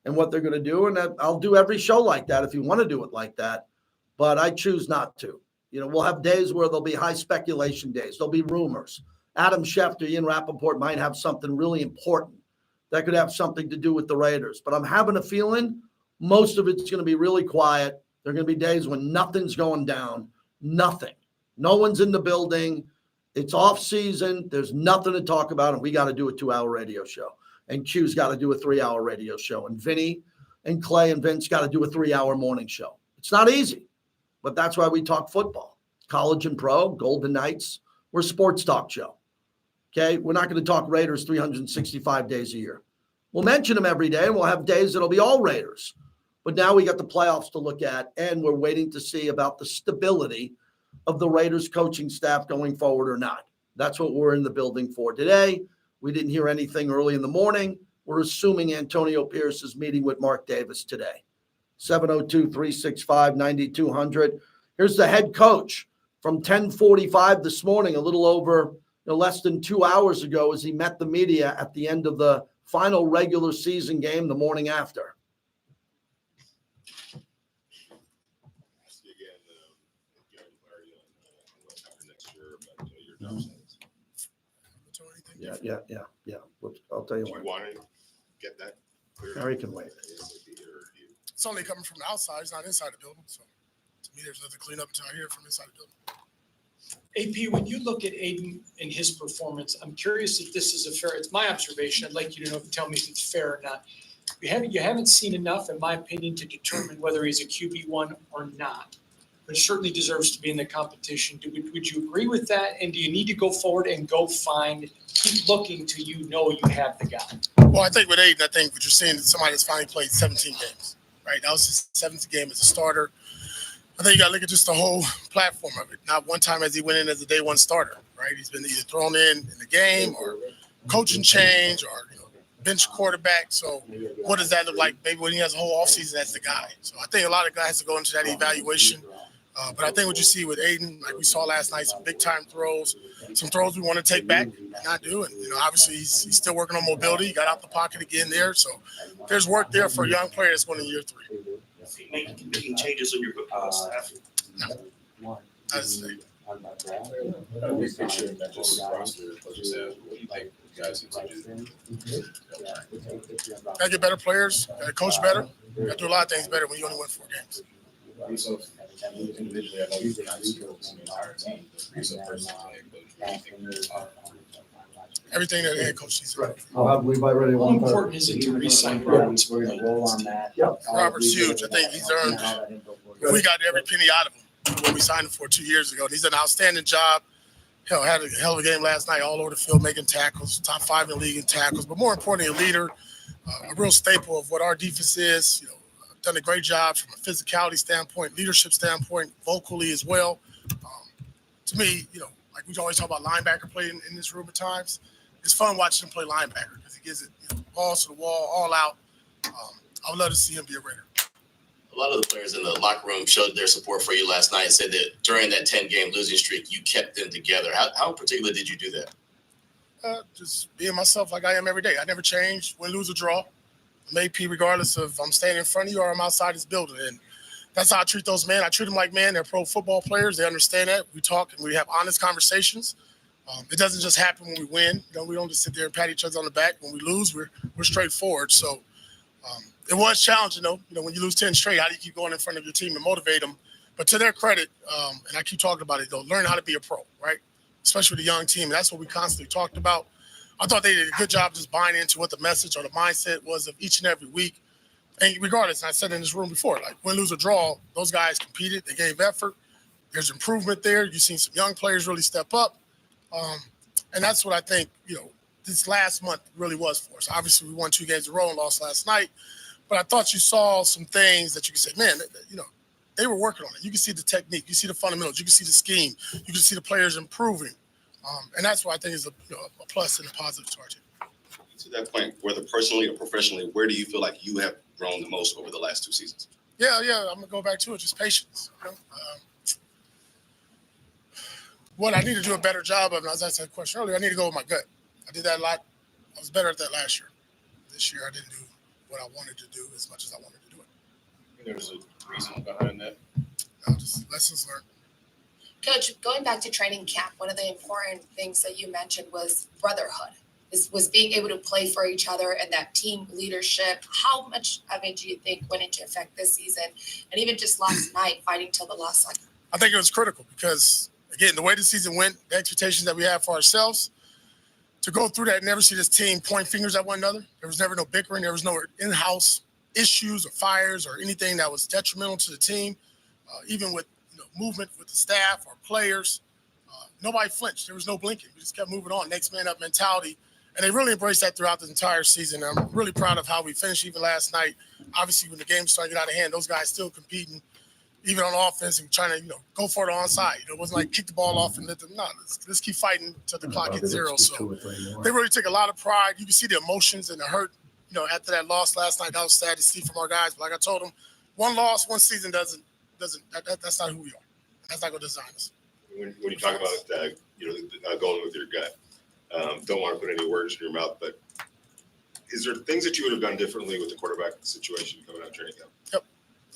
and what they're going to do. And I'll do every show like that if you want to do it like that. But I choose not to. We'll have days where there'll be high speculation days. There'll be rumors. Adam Schefter, Ian Rappaport might have something really important that could have something to do with the Raiders. But I'm having a feeling most of it's going to be really quiet. There are going to be days when nothing's going down. Nothing. No one's in the building. It's off season. There's nothing to talk about, and we got to do a 2-hour radio show. And Q's got to do a 3-hour radio show. And Vinny and Clay and Vince got to do a 3-hour morning show. It's not easy, but that's why we talk football. College and pro, Golden Knights. We're a sports talk show. Okay? We're not going to talk Raiders 365 days a year. We'll mention them every day, and we'll have days that'll be all Raiders. But now we got the playoffs to look at, and we're waiting to see about the stability of the Raiders coaching staff going forward or not. That's what we're in the building for today. We didn't hear anything early in the morning. We're assuming Antonio Pierce is meeting with Mark Davis today. 702-365-9200. Here's the head coach from 10:45 this morning, a little over less than 2 hours ago, as he met the media at the end of the final regular season game the morning after. Yeah. I'll tell you what. You want to get that clear? Harry can wait. It's only coming from the outside. It's not inside the building. So to me, there's nothing to clean up until I hear it from inside the building. AP, when you look at Aiden and his performance, I'm curious if this is it's my observation. I'd like you to know, tell me if it's fair or not. You haven't seen enough, in my opinion, to determine whether he's a QB1 or not. But certainly deserves to be in the competition. Would you agree with that? And do you need to go forward and keep looking till you know you have the guy? Well, I think with Aiden, what you're seeing is somebody that's finally played 17 games, right? That was his 7th game as a starter. I think you got to look at just the whole platform of it. Not one time has he went in as a day one starter, right? He's been either thrown in the game or coaching change or bench quarterback. So what does that look like maybe when he has a whole offseason as the guy? So I think a lot of guys have to go into that evaluation. But I think what you see with Aiden, like we saw last night, some big-time throws, some throws we want to take back, not do. And, obviously he's still working on mobility. He got out the pocket again there. So there's work there for a young player that's going in year 3. Making changes on your football staff? No. That's the thing. Got to get better players, got to coach better, got to do a lot of things better when you only win 4 games. Everything that the head coach needs. Right. I'll have Levi ready. How important is it to re-sign Roberts? We're going to roll on that. Robert's huge. I think he's earned. We got every penny out of him when we signed him for 2 years ago. He's done an outstanding job. Hell, had a hell of a game last night, all over the field, making tackles, top 5 in the league in tackles. But more importantly, a leader, a real staple of what our defense is. Done a great job from a physicality standpoint, leadership standpoint, vocally as well. To me, like we always talk about linebacker play in this room at times. It's fun watching him play linebacker because he gives it balls to the wall, all out. I would love to see him be a Raider. A lot of the players in the locker room showed their support for you last night and said that during that 10-game losing streak, you kept them together. How in particular did you do that? Just being myself like I am every day. I never change, win, lose, or draw. I'm AP regardless of I'm standing in front of you or I'm outside this building. And that's how I treat those men. I treat them like men. They're pro football players. They understand that. We talk and we have honest conversations. It doesn't just happen when we win. We don't just sit there and pat each other on the back. When we lose, we're straightforward. So it was challenging, though. When you lose 10 straight, how do you keep going in front of your team and motivate them? But to their credit, and I keep talking about it, though, learn how to be a pro, right? Especially with a young team. And that's what we constantly talked about. I thought they did a good job just buying into what the message or the mindset was of each and every week. And regardless, and I said in this room before, like win, lose, or draw, those guys competed. They gave effort. There's improvement there. You've seen some young players really step up. And that's what I think, this last month really was for us. Obviously, we won 2 games in a row and lost last night. But I thought you saw some things that you could say, man, they were working on it. You can see the technique. You see the fundamentals. You can see the scheme. You can see the players improving. And that's what I think is a plus and a positive to our team. To that point, whether personally or professionally, where do you feel like you have grown the most over the last 2 seasons? Yeah, I'm going to go back to it, just patience. What I need to do a better job of, and as I said the question earlier, I need to go with my gut. I did that a lot. I was better at that last year. This year, I didn't do what I wanted to do as much as I wanted to do it. There's a reason behind that. No, just lessons learned. Coach, going back to training camp, one of the important things that you mentioned was brotherhood, was being able to play for each other and that team leadership. How much of it do you think went into effect this season? And even just last night, fighting till the last second? I think it was critical because, again, the way the season went, the expectations that we have for ourselves, to go through that and never see this team point fingers at one another. There was never no bickering. There was no in-house issues or fires or anything that was detrimental to the team, even with movement with the staff or players. Nobody flinched. There was no blinking. We just kept moving on, next man up mentality. And they really embraced that throughout the entire season. And I'm really proud of how we finished even last night. Obviously, when the game started to get out of hand, those guys still competing, even on offense and trying to, go for it onside. It wasn't like kick the ball off and let them, let's keep fighting until the clock hits 0. So they really took a lot of pride. You can see the emotions and the hurt, after that loss last night. That was sad to see from our guys. But like I told them, one loss, one season that's not who we are. That's not going to design us. When you talk about going with your gut, don't want to put any words in your mouth, but is there things that you would have done differently with the quarterback situation coming out of training camp? Yep.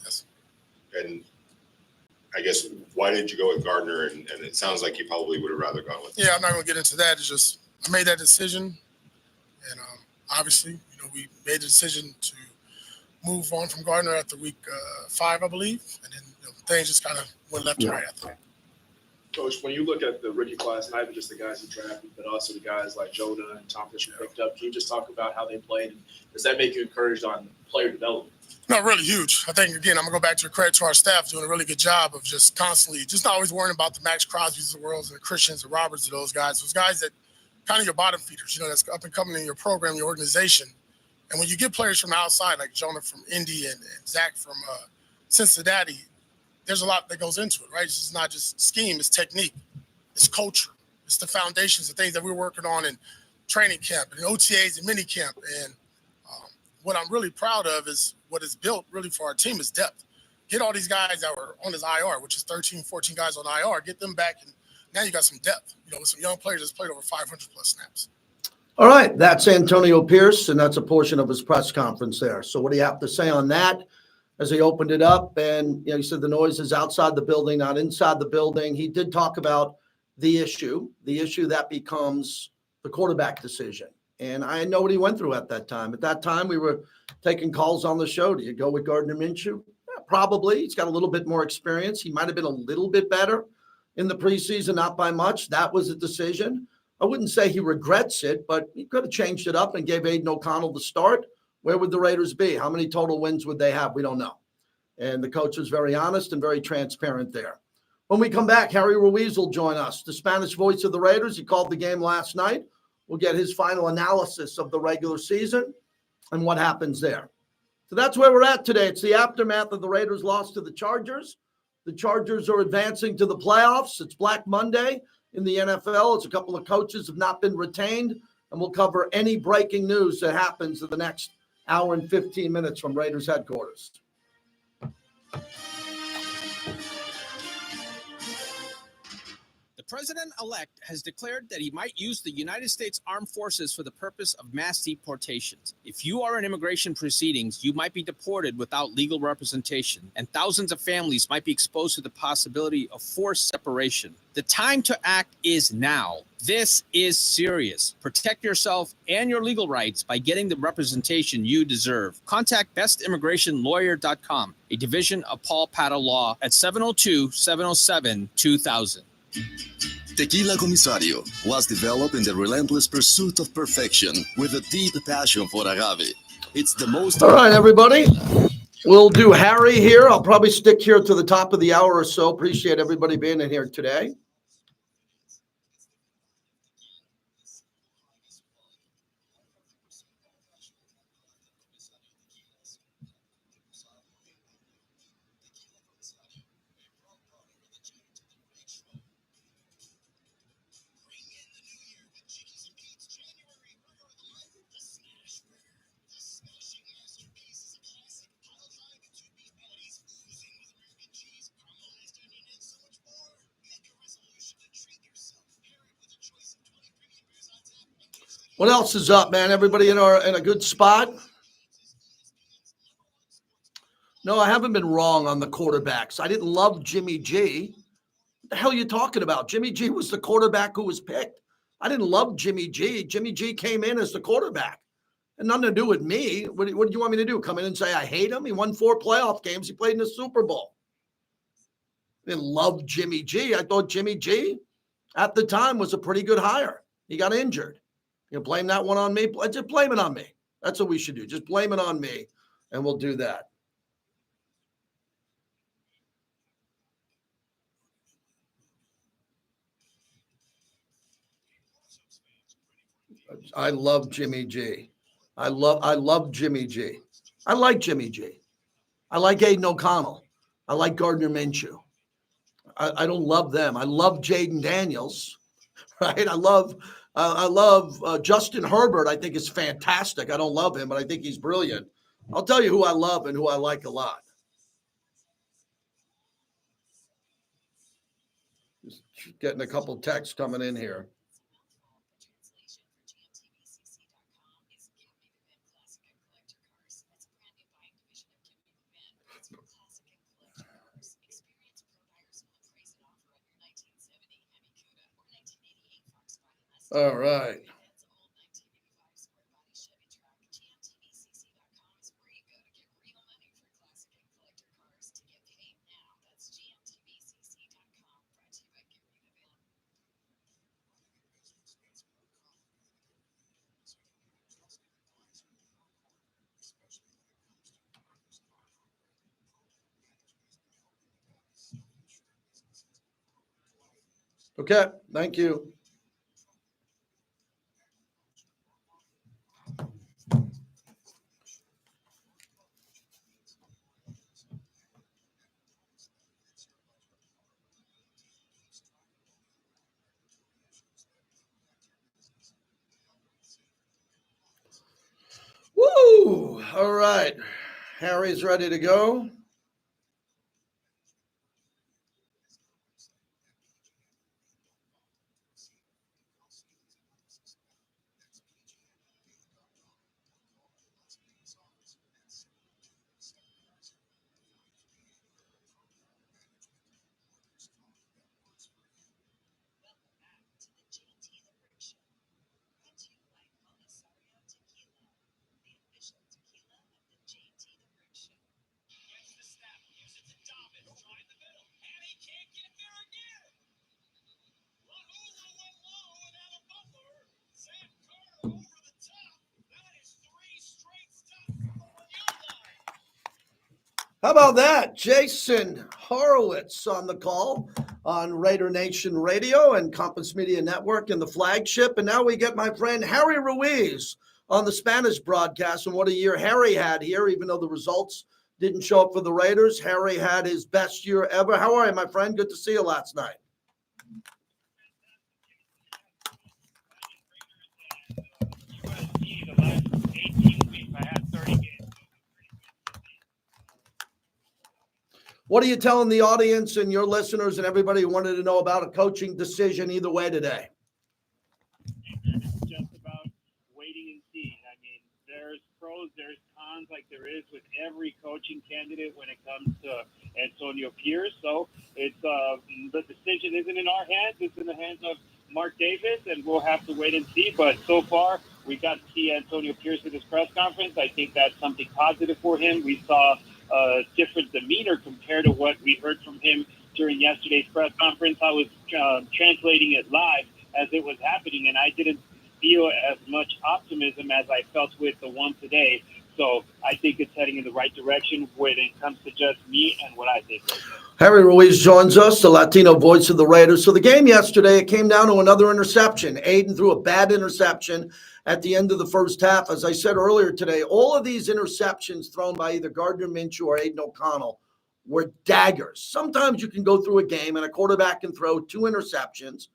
Yes. And I guess why did you go with Gardner? And it sounds like you probably would have rather gone with. Yeah, I'm not going to get into that. It's just I made that decision, and obviously, we made the decision to move on from Gardner after week 5, I believe, and then things just kind of went left and right after that. Coach, when you look at the rookie class, not even just the guys you drafted, but also the guys like Jonah and Tom Fisher picked up, can you just talk about how they played? And does that make you encouraged on player development? No, really huge. I think, again, I'm going to go back to the credit to our staff doing a really good job of just constantly, just not always worrying about the Max Crosby's of the world and the Christians and Roberts of those guys that kind of your bottom feeders, that's up and coming in your program, your organization. And when you get players from the outside, like Jonah from Indy and Zach from Cincinnati, there's a lot that goes into it, right? It's just not just scheme, it's technique, it's culture, it's the foundations, the things that we're working on in training camp and OTAs and mini camp. And what I'm really proud of is what is built really for our team is depth. Get all these guys that were on this IR, which is 13, 14 guys on IR, get them back, and now you got some depth, with some young players that's played over 500 plus snaps. All right, that's Antonio Pierce, and that's a portion of his press conference there. So what do you have to say on that as he opened it up? And, he said the noise is outside the building, not inside the building. He did talk about the issue that becomes the quarterback decision. And I know what he went through at that time. At that time, we were taking calls on the show. Do you go with Gardner Minshew? Yeah, probably. He's got a little bit more experience. He might have been a little bit better in the preseason, not by much. That was a decision. I wouldn't say he regrets it, but he could have changed it up and gave Aiden O'Connell the start. Where would the Raiders be? How many total wins would they have? We don't know. And the coach was very honest and very transparent there. When we come back, Harry Ruiz will join us, the Spanish voice of the Raiders. He called the game last night. We'll get his final analysis of the regular season and what happens there. So that's where we're at today. It's the aftermath of the Raiders' loss to the Chargers. The Chargers are advancing to the playoffs. It's Black Monday in the NFL. As a couple of coaches have not been retained, and we'll cover any breaking news that happens in the next hour and 15 minutes from Raiders headquarters. The president-elect has declared that he might use the United States Armed Forces for the purpose of mass deportations. If you are in immigration proceedings, you might be deported without legal representation, and thousands of families might be exposed to the possibility of forced separation. The time to act is now. This is serious. Protect yourself and your legal rights by getting the representation you deserve. Contact bestimmigrationlawyer.com, a division of Paul Patta Law, at 702-707-2000. Tequila Comisario was developed in the relentless pursuit of perfection with a deep passion for agave. It's the most... All right, everybody. We'll do Harry here. I'll probably stick here to the top of the hour or so. Appreciate everybody being in here today. What else is up, man? Everybody in a good spot? No, I haven't been wrong on the quarterbacks. I didn't love Jimmy G. What the hell are you talking about? Jimmy G was the quarterback who was picked. I didn't love Jimmy G. Jimmy G came in as the quarterback. And nothing to do with me. What do you want me to do? Come in and say I hate him? He won 4 playoff games. He played in the Super Bowl. I didn't love Jimmy G. I thought Jimmy G at the time was a pretty good hire. He got injured. You blame that one on me? Just blame it on me. That's what we should do. Just blame it on me, and we'll do that. I love Jimmy G. I love Jimmy G. I like Jimmy G. I like Aiden O'Connell. I like Gardner Minshew. I don't love them. I love Jaden Daniels, right? I love Justin Herbert. I think is fantastic. I don't love him, but I think he's brilliant. I'll tell you who I love and who I like a lot. Just getting a couple texts coming in here. All right. Okay, thank you. Woo! All right. Harry's ready to go. How about that? Jason Horowitz on the call on Raider Nation Radio and Compass Media Network and the flagship. And now we get my friend Harry Ruiz on the Spanish broadcast. And what a year Harry had here, even though the results didn't show up for the Raiders. Harry had his best year ever. How are you, my friend? Good to see you last night. What are you telling the audience and your listeners and everybody who wanted to know about a coaching decision either way today? It's just about waiting and seeing. I mean, there's pros, there's cons, like there is with every coaching candidate when it comes to Antonio Pierce. So it's the decision isn't in our hands; it's in the hands of Mark Davis, and we'll have to wait and see. But so far, we got to see Antonio Pierce at his press conference. I think that's something positive for him. We saw different demeanor compared to what we heard from him during yesterday's press conference. I was translating it live as it was happening, and I didn't feel as much optimism as I felt with the one today. So I think it's heading in the right direction when it comes to just me and what I think. Harry Ruiz joins us, the Latino voice of the Raiders. So the game yesterday, it came down to another interception. Aiden threw a bad interception at the end of the first half. As I said earlier today, all of these interceptions thrown by either Gardner Minshew or Aiden O'Connell were daggers. Sometimes you can go through a game and a quarterback can throw two interceptions,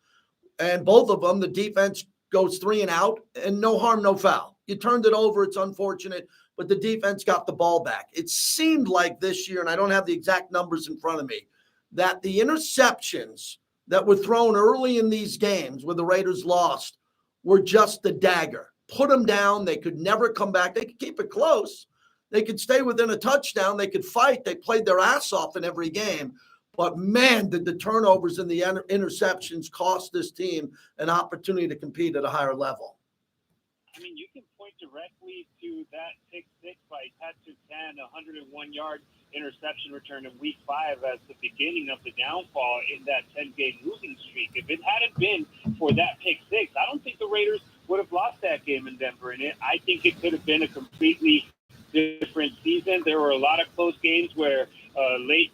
and both of them, the defense goes 3 and out, and no harm, no foul. You turned it over. It's unfortunate, but the defense got the ball back. It seemed like this year, and I don't have the exact numbers in front of me, that the interceptions that were thrown early in these games where the Raiders lost were just the dagger. Put them down. They could never come back. They could keep it close. They could stay within a touchdown. They could fight. They played their ass off in every game. But, man, did the turnovers and the interceptions cost this team an opportunity to compete at a higher level. I mean, you can point directly to that pick six by Patrick Tan, 101-yard interception return in Week 5 as the beginning of the downfall in that 10-game losing streak. If it hadn't been for that pick six, I don't think the Raiders would have lost that game in Denver. And I think it could have been a completely different season. There were a lot of close games where late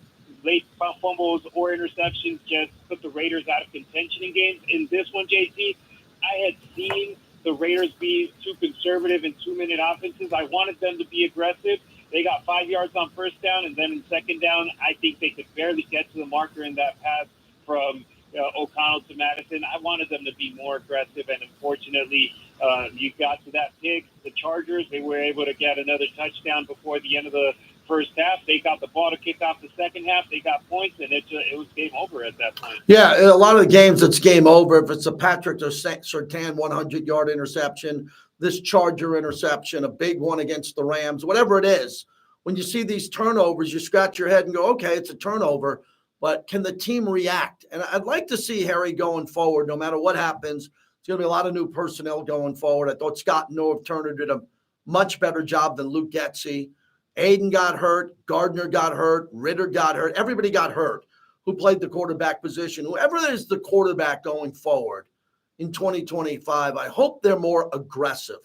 fumbles or interceptions just put the Raiders out of contention in games. In this one, JT, I had seen the Raiders be too conservative in 2-minute offenses. I wanted them to be aggressive. They got 5 yards on first down, and then in second down, I think they could barely get to the marker in that pass from O'Connell to Madison. I wanted them to be more aggressive, and unfortunately, you got to that pick. The Chargers, they were able to get another touchdown before the end of the first half. They got the ball to kick off the second half. They got points, and it was game over at that point. Yeah, a lot of the games, it's game over. If it's a Patrick Surtain 100-yard interception, this Charger interception, a big one against the Rams, whatever it is, when you see these turnovers, you scratch your head and go, okay, it's a turnover, but can the team react? And I'd like to see Harry going forward, no matter what happens. It's going to be a lot of new personnel going forward. I thought Scott North Turner did a much better job than Luke Getsy. Aiden got hurt. Gardner got hurt. Ritter got hurt. Everybody got hurt who played the quarterback position. Whoever is the quarterback going forward in 2025, I hope they're more aggressive.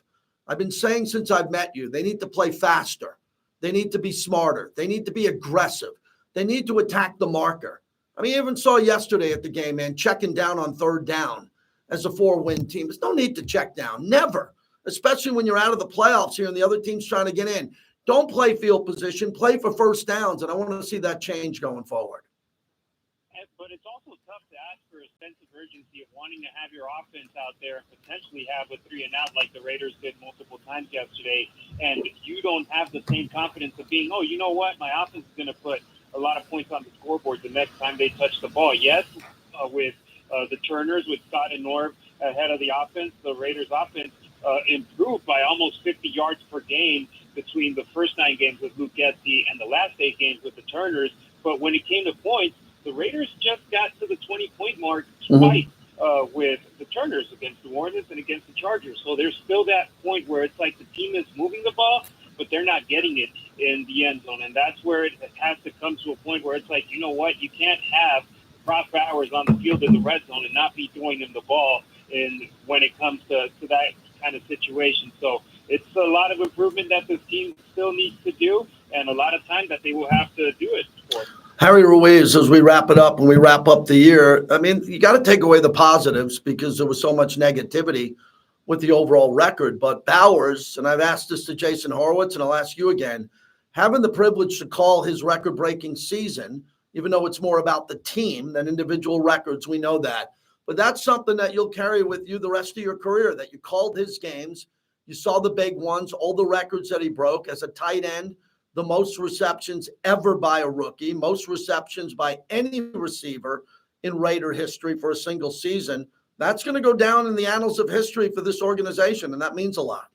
I've been saying since I've met you, they need to play faster. They need to be smarter. They need to be aggressive. They need to attack the marker. I mean, I even saw yesterday at the game, man, checking down on third down as a 4-win team. There's no need to check down. Never. Especially when you're out of the playoffs here and the other team's trying to get in. Don't play field position. Play for first downs, and I want to see that change going forward. But it's also tough to ask for a sense of urgency of wanting to have your offense out there and potentially have a 3-and-out like the Raiders did multiple times yesterday, and you don't have the same confidence of being, oh, you know what, my offense is going to put a lot of points on the scoreboard the next time they touch the ball. Yes, with the Turners, with Scott and Norv ahead of the offense, the Raiders' offense improved by almost 50 yards per game between the first 9 games with Luke Getsy and the last 8 games with the Turners. But when it came to points, the Raiders just got to the 20-point mark twice with the Turners against New Orleans and against the Chargers. So there's still that point where it's like the team is moving the ball, but they're not getting it in the end zone. And that's where it has to come to a point where it's like, you know what, you can't have Brock Bowers on the field in the red zone and not be throwing him the ball when it comes to that kind of situation. So it's a lot of improvement that this team still needs to do, and a lot of time that they will have to do it for. Harry Ruiz, as we wrap it up and we wrap up the year, I mean, you got to take away the positives because there was so much negativity with the overall record. But Bowers, and I've asked this to Jason Horowitz, and I'll ask you again, having the privilege to call his record-breaking season, even though it's more about the team than individual records, we know that. But that's something that you'll carry with you the rest of your career, that you called his games, you saw the big ones, all the records that he broke as a tight end, the most receptions ever by a rookie, most receptions by any receiver in Raider history for a single season. That's going to go down in the annals of history for this organization, and that means a lot.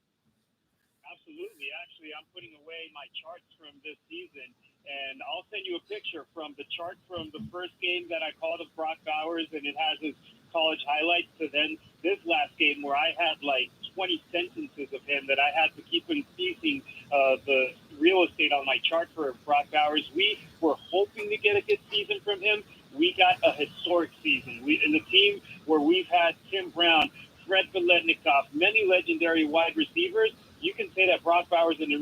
Absolutely. Actually, I'm putting away my charts from this season, and I'll send you a picture from the chart from the first game that I called of Brock Bowers, and it has his college highlights, to then this last game where I had like 20 sentences of him that I had to keep increasing the real estate on my chart for Brock Bowers. We were hoping to get a good season from him. We got a historic season. In the team where we've had Tim Brown, Fred Biletnikoff, many legendary wide receivers, you can say that Brock Bowers in his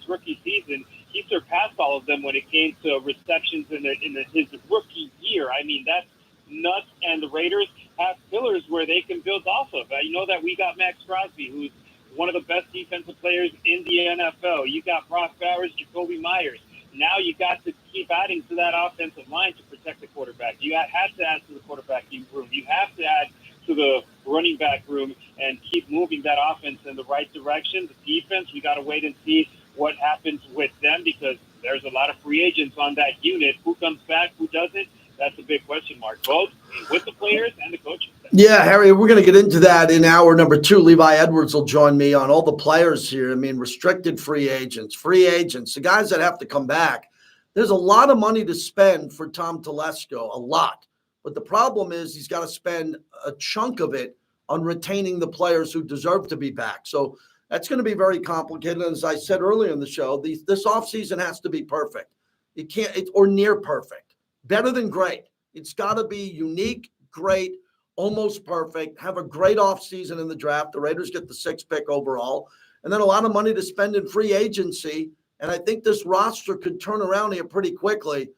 rookie season, he surpassed all of them when it came to receptions in his rookie year. I mean, that's nuts, and the Raiders have pillars where they can build off of. You know that we got Max Crosby, who's one of the best defensive players in the NFL. You got Brock Bowers, Jacoby Myers. Now you got to keep adding to that offensive line to protect the quarterback. You have to add to the quarterback room. You have to add to the running back room and keep moving that offense in the right direction. The defense, we got to wait and see what happens with them because there's a lot of free agents on that unit. Who comes back, who doesn't? That's a big question mark, both with the players and the coaching staff. Yeah, Harry, we're going to get into that in hour number 2. Levi Edwards will join me on all the players here. I mean, restricted free agents, the guys that have to come back. There's a lot of money to spend for Tom Telesco, a lot. But the problem is he's got to spend a chunk of it on retaining the players who deserve to be back. So that's going to be very complicated. And as I said earlier in the show, this offseason has to be perfect. It can't, or near perfect. Better than great. It's got to be unique, great, almost perfect. Have a great offseason in the draft. The Raiders get the 6th pick overall. And then a lot of money to spend in free agency. And I think this roster could turn around here pretty quickly.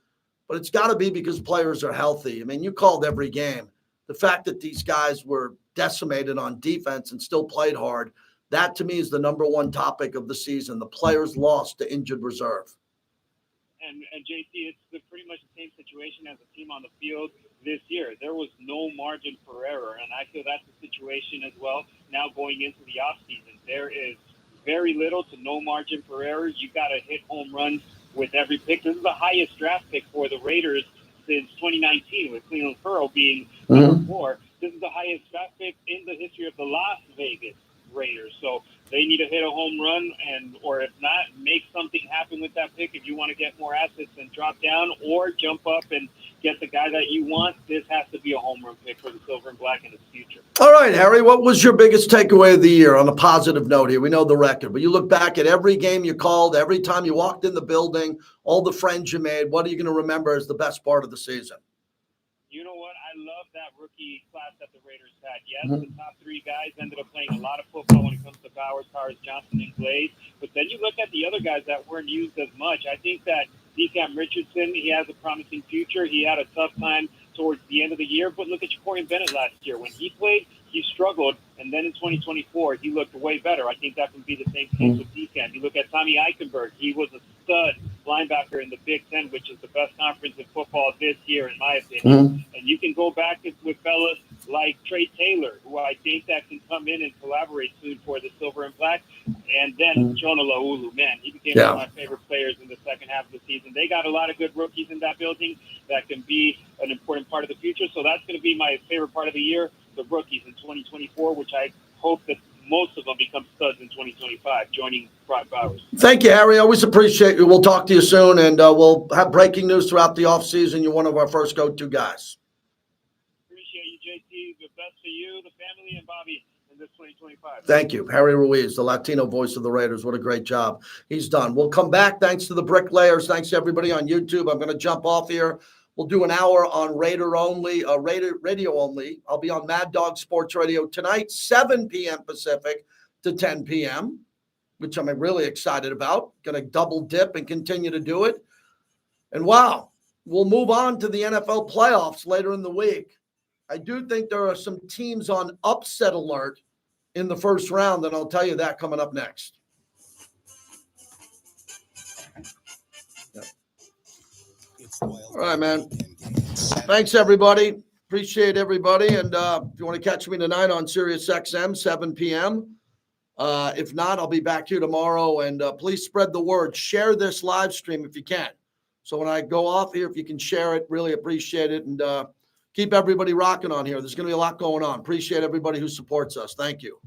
But it's got to be because players are healthy. I mean, you called every game. The fact that these guys were decimated on defense and still played hard, that to me is the number one topic of the season. The players lost to injured reserve. And JC, it's pretty much the same situation as the team on the field this year. There was no margin for error, and I feel that's the situation as well now going into the offseason. There is very little to no margin for error. You got to hit home runs with every pick. This is the highest draft pick for the Raiders since 2019, with Cleveland Farrell being number 4. This is the highest draft pick in the history of the Las Vegas Raiders. So they need to hit a home run, or if not, make something happen with that pick. If you want to get more assets and drop down or jump up and get the guy that you want, this has to be a home run pick for the Silver and Black in its future. All right, Harry, what was your biggest takeaway of the year on a positive note here? We know the record, but you look back at every game you called, every time you walked in the building, all the friends you made. What are you going to remember as the best part of the season? You know what? I love that rookie class that the Raiders had. Yes, the top 3 guys ended up playing a lot of football when it comes to Bowers, Powers, Johnson, and Glaze. But then you look at the other guys that weren't used as much. I think that Decam Richardson, he has a promising future. He had a tough time towards the end of the year, but look at Corey Bennett last year. When he played, he struggled, and then in 2024, he looked way better. I think that can be the same case with Decam. You look at Tommy Eichenberg. He was a stud linebacker in the Big Ten, which is the best conference in football this year, in my opinion. And you can go back with fellas like Trey Taylor, who I think that can come in and collaborate soon for the Silver and Black. And then Jonah Laulu, man, he became one of my favorite players in the second half of the season. They got a lot of good rookies in that building that can be an important part of the future. So that's going to be my favorite part of the year, the rookies in 2024, which I hope that most of them become studs in 2025, joining Brock Bowers. Thank you, Harry. Always appreciate you. We'll talk to you soon, and we'll have breaking news throughout the offseason. You're one of our first go-to guys. Appreciate you, JT. The best for you, the family, and Bobby in this 2025. Thank you. Harry Ruiz, the Latino voice of the Raiders. What a great job he's done. We'll come back. Thanks to the bricklayers. Thanks to everybody on YouTube. I'm going to jump off here. We'll do an hour on Raider radio only. I'll be on Mad Dog Sports Radio tonight, 7 p.m. Pacific to 10 p.m., which I'm really excited about. Going to double dip and continue to do it. And wow, we'll move on to the NFL playoffs later in the week. I do think there are some teams on upset alert in the first round, and I'll tell you that coming up next. All right, man. Thanks, everybody. Appreciate everybody. And if you want to catch me tonight on Sirius XM, 7 p.m. If not, I'll be back here tomorrow. And please spread the word. Share this live stream if you can. So when I go off here, if you can share it, really appreciate it. And keep everybody rocking on here. There's going to be a lot going on. Appreciate everybody who supports us. Thank you.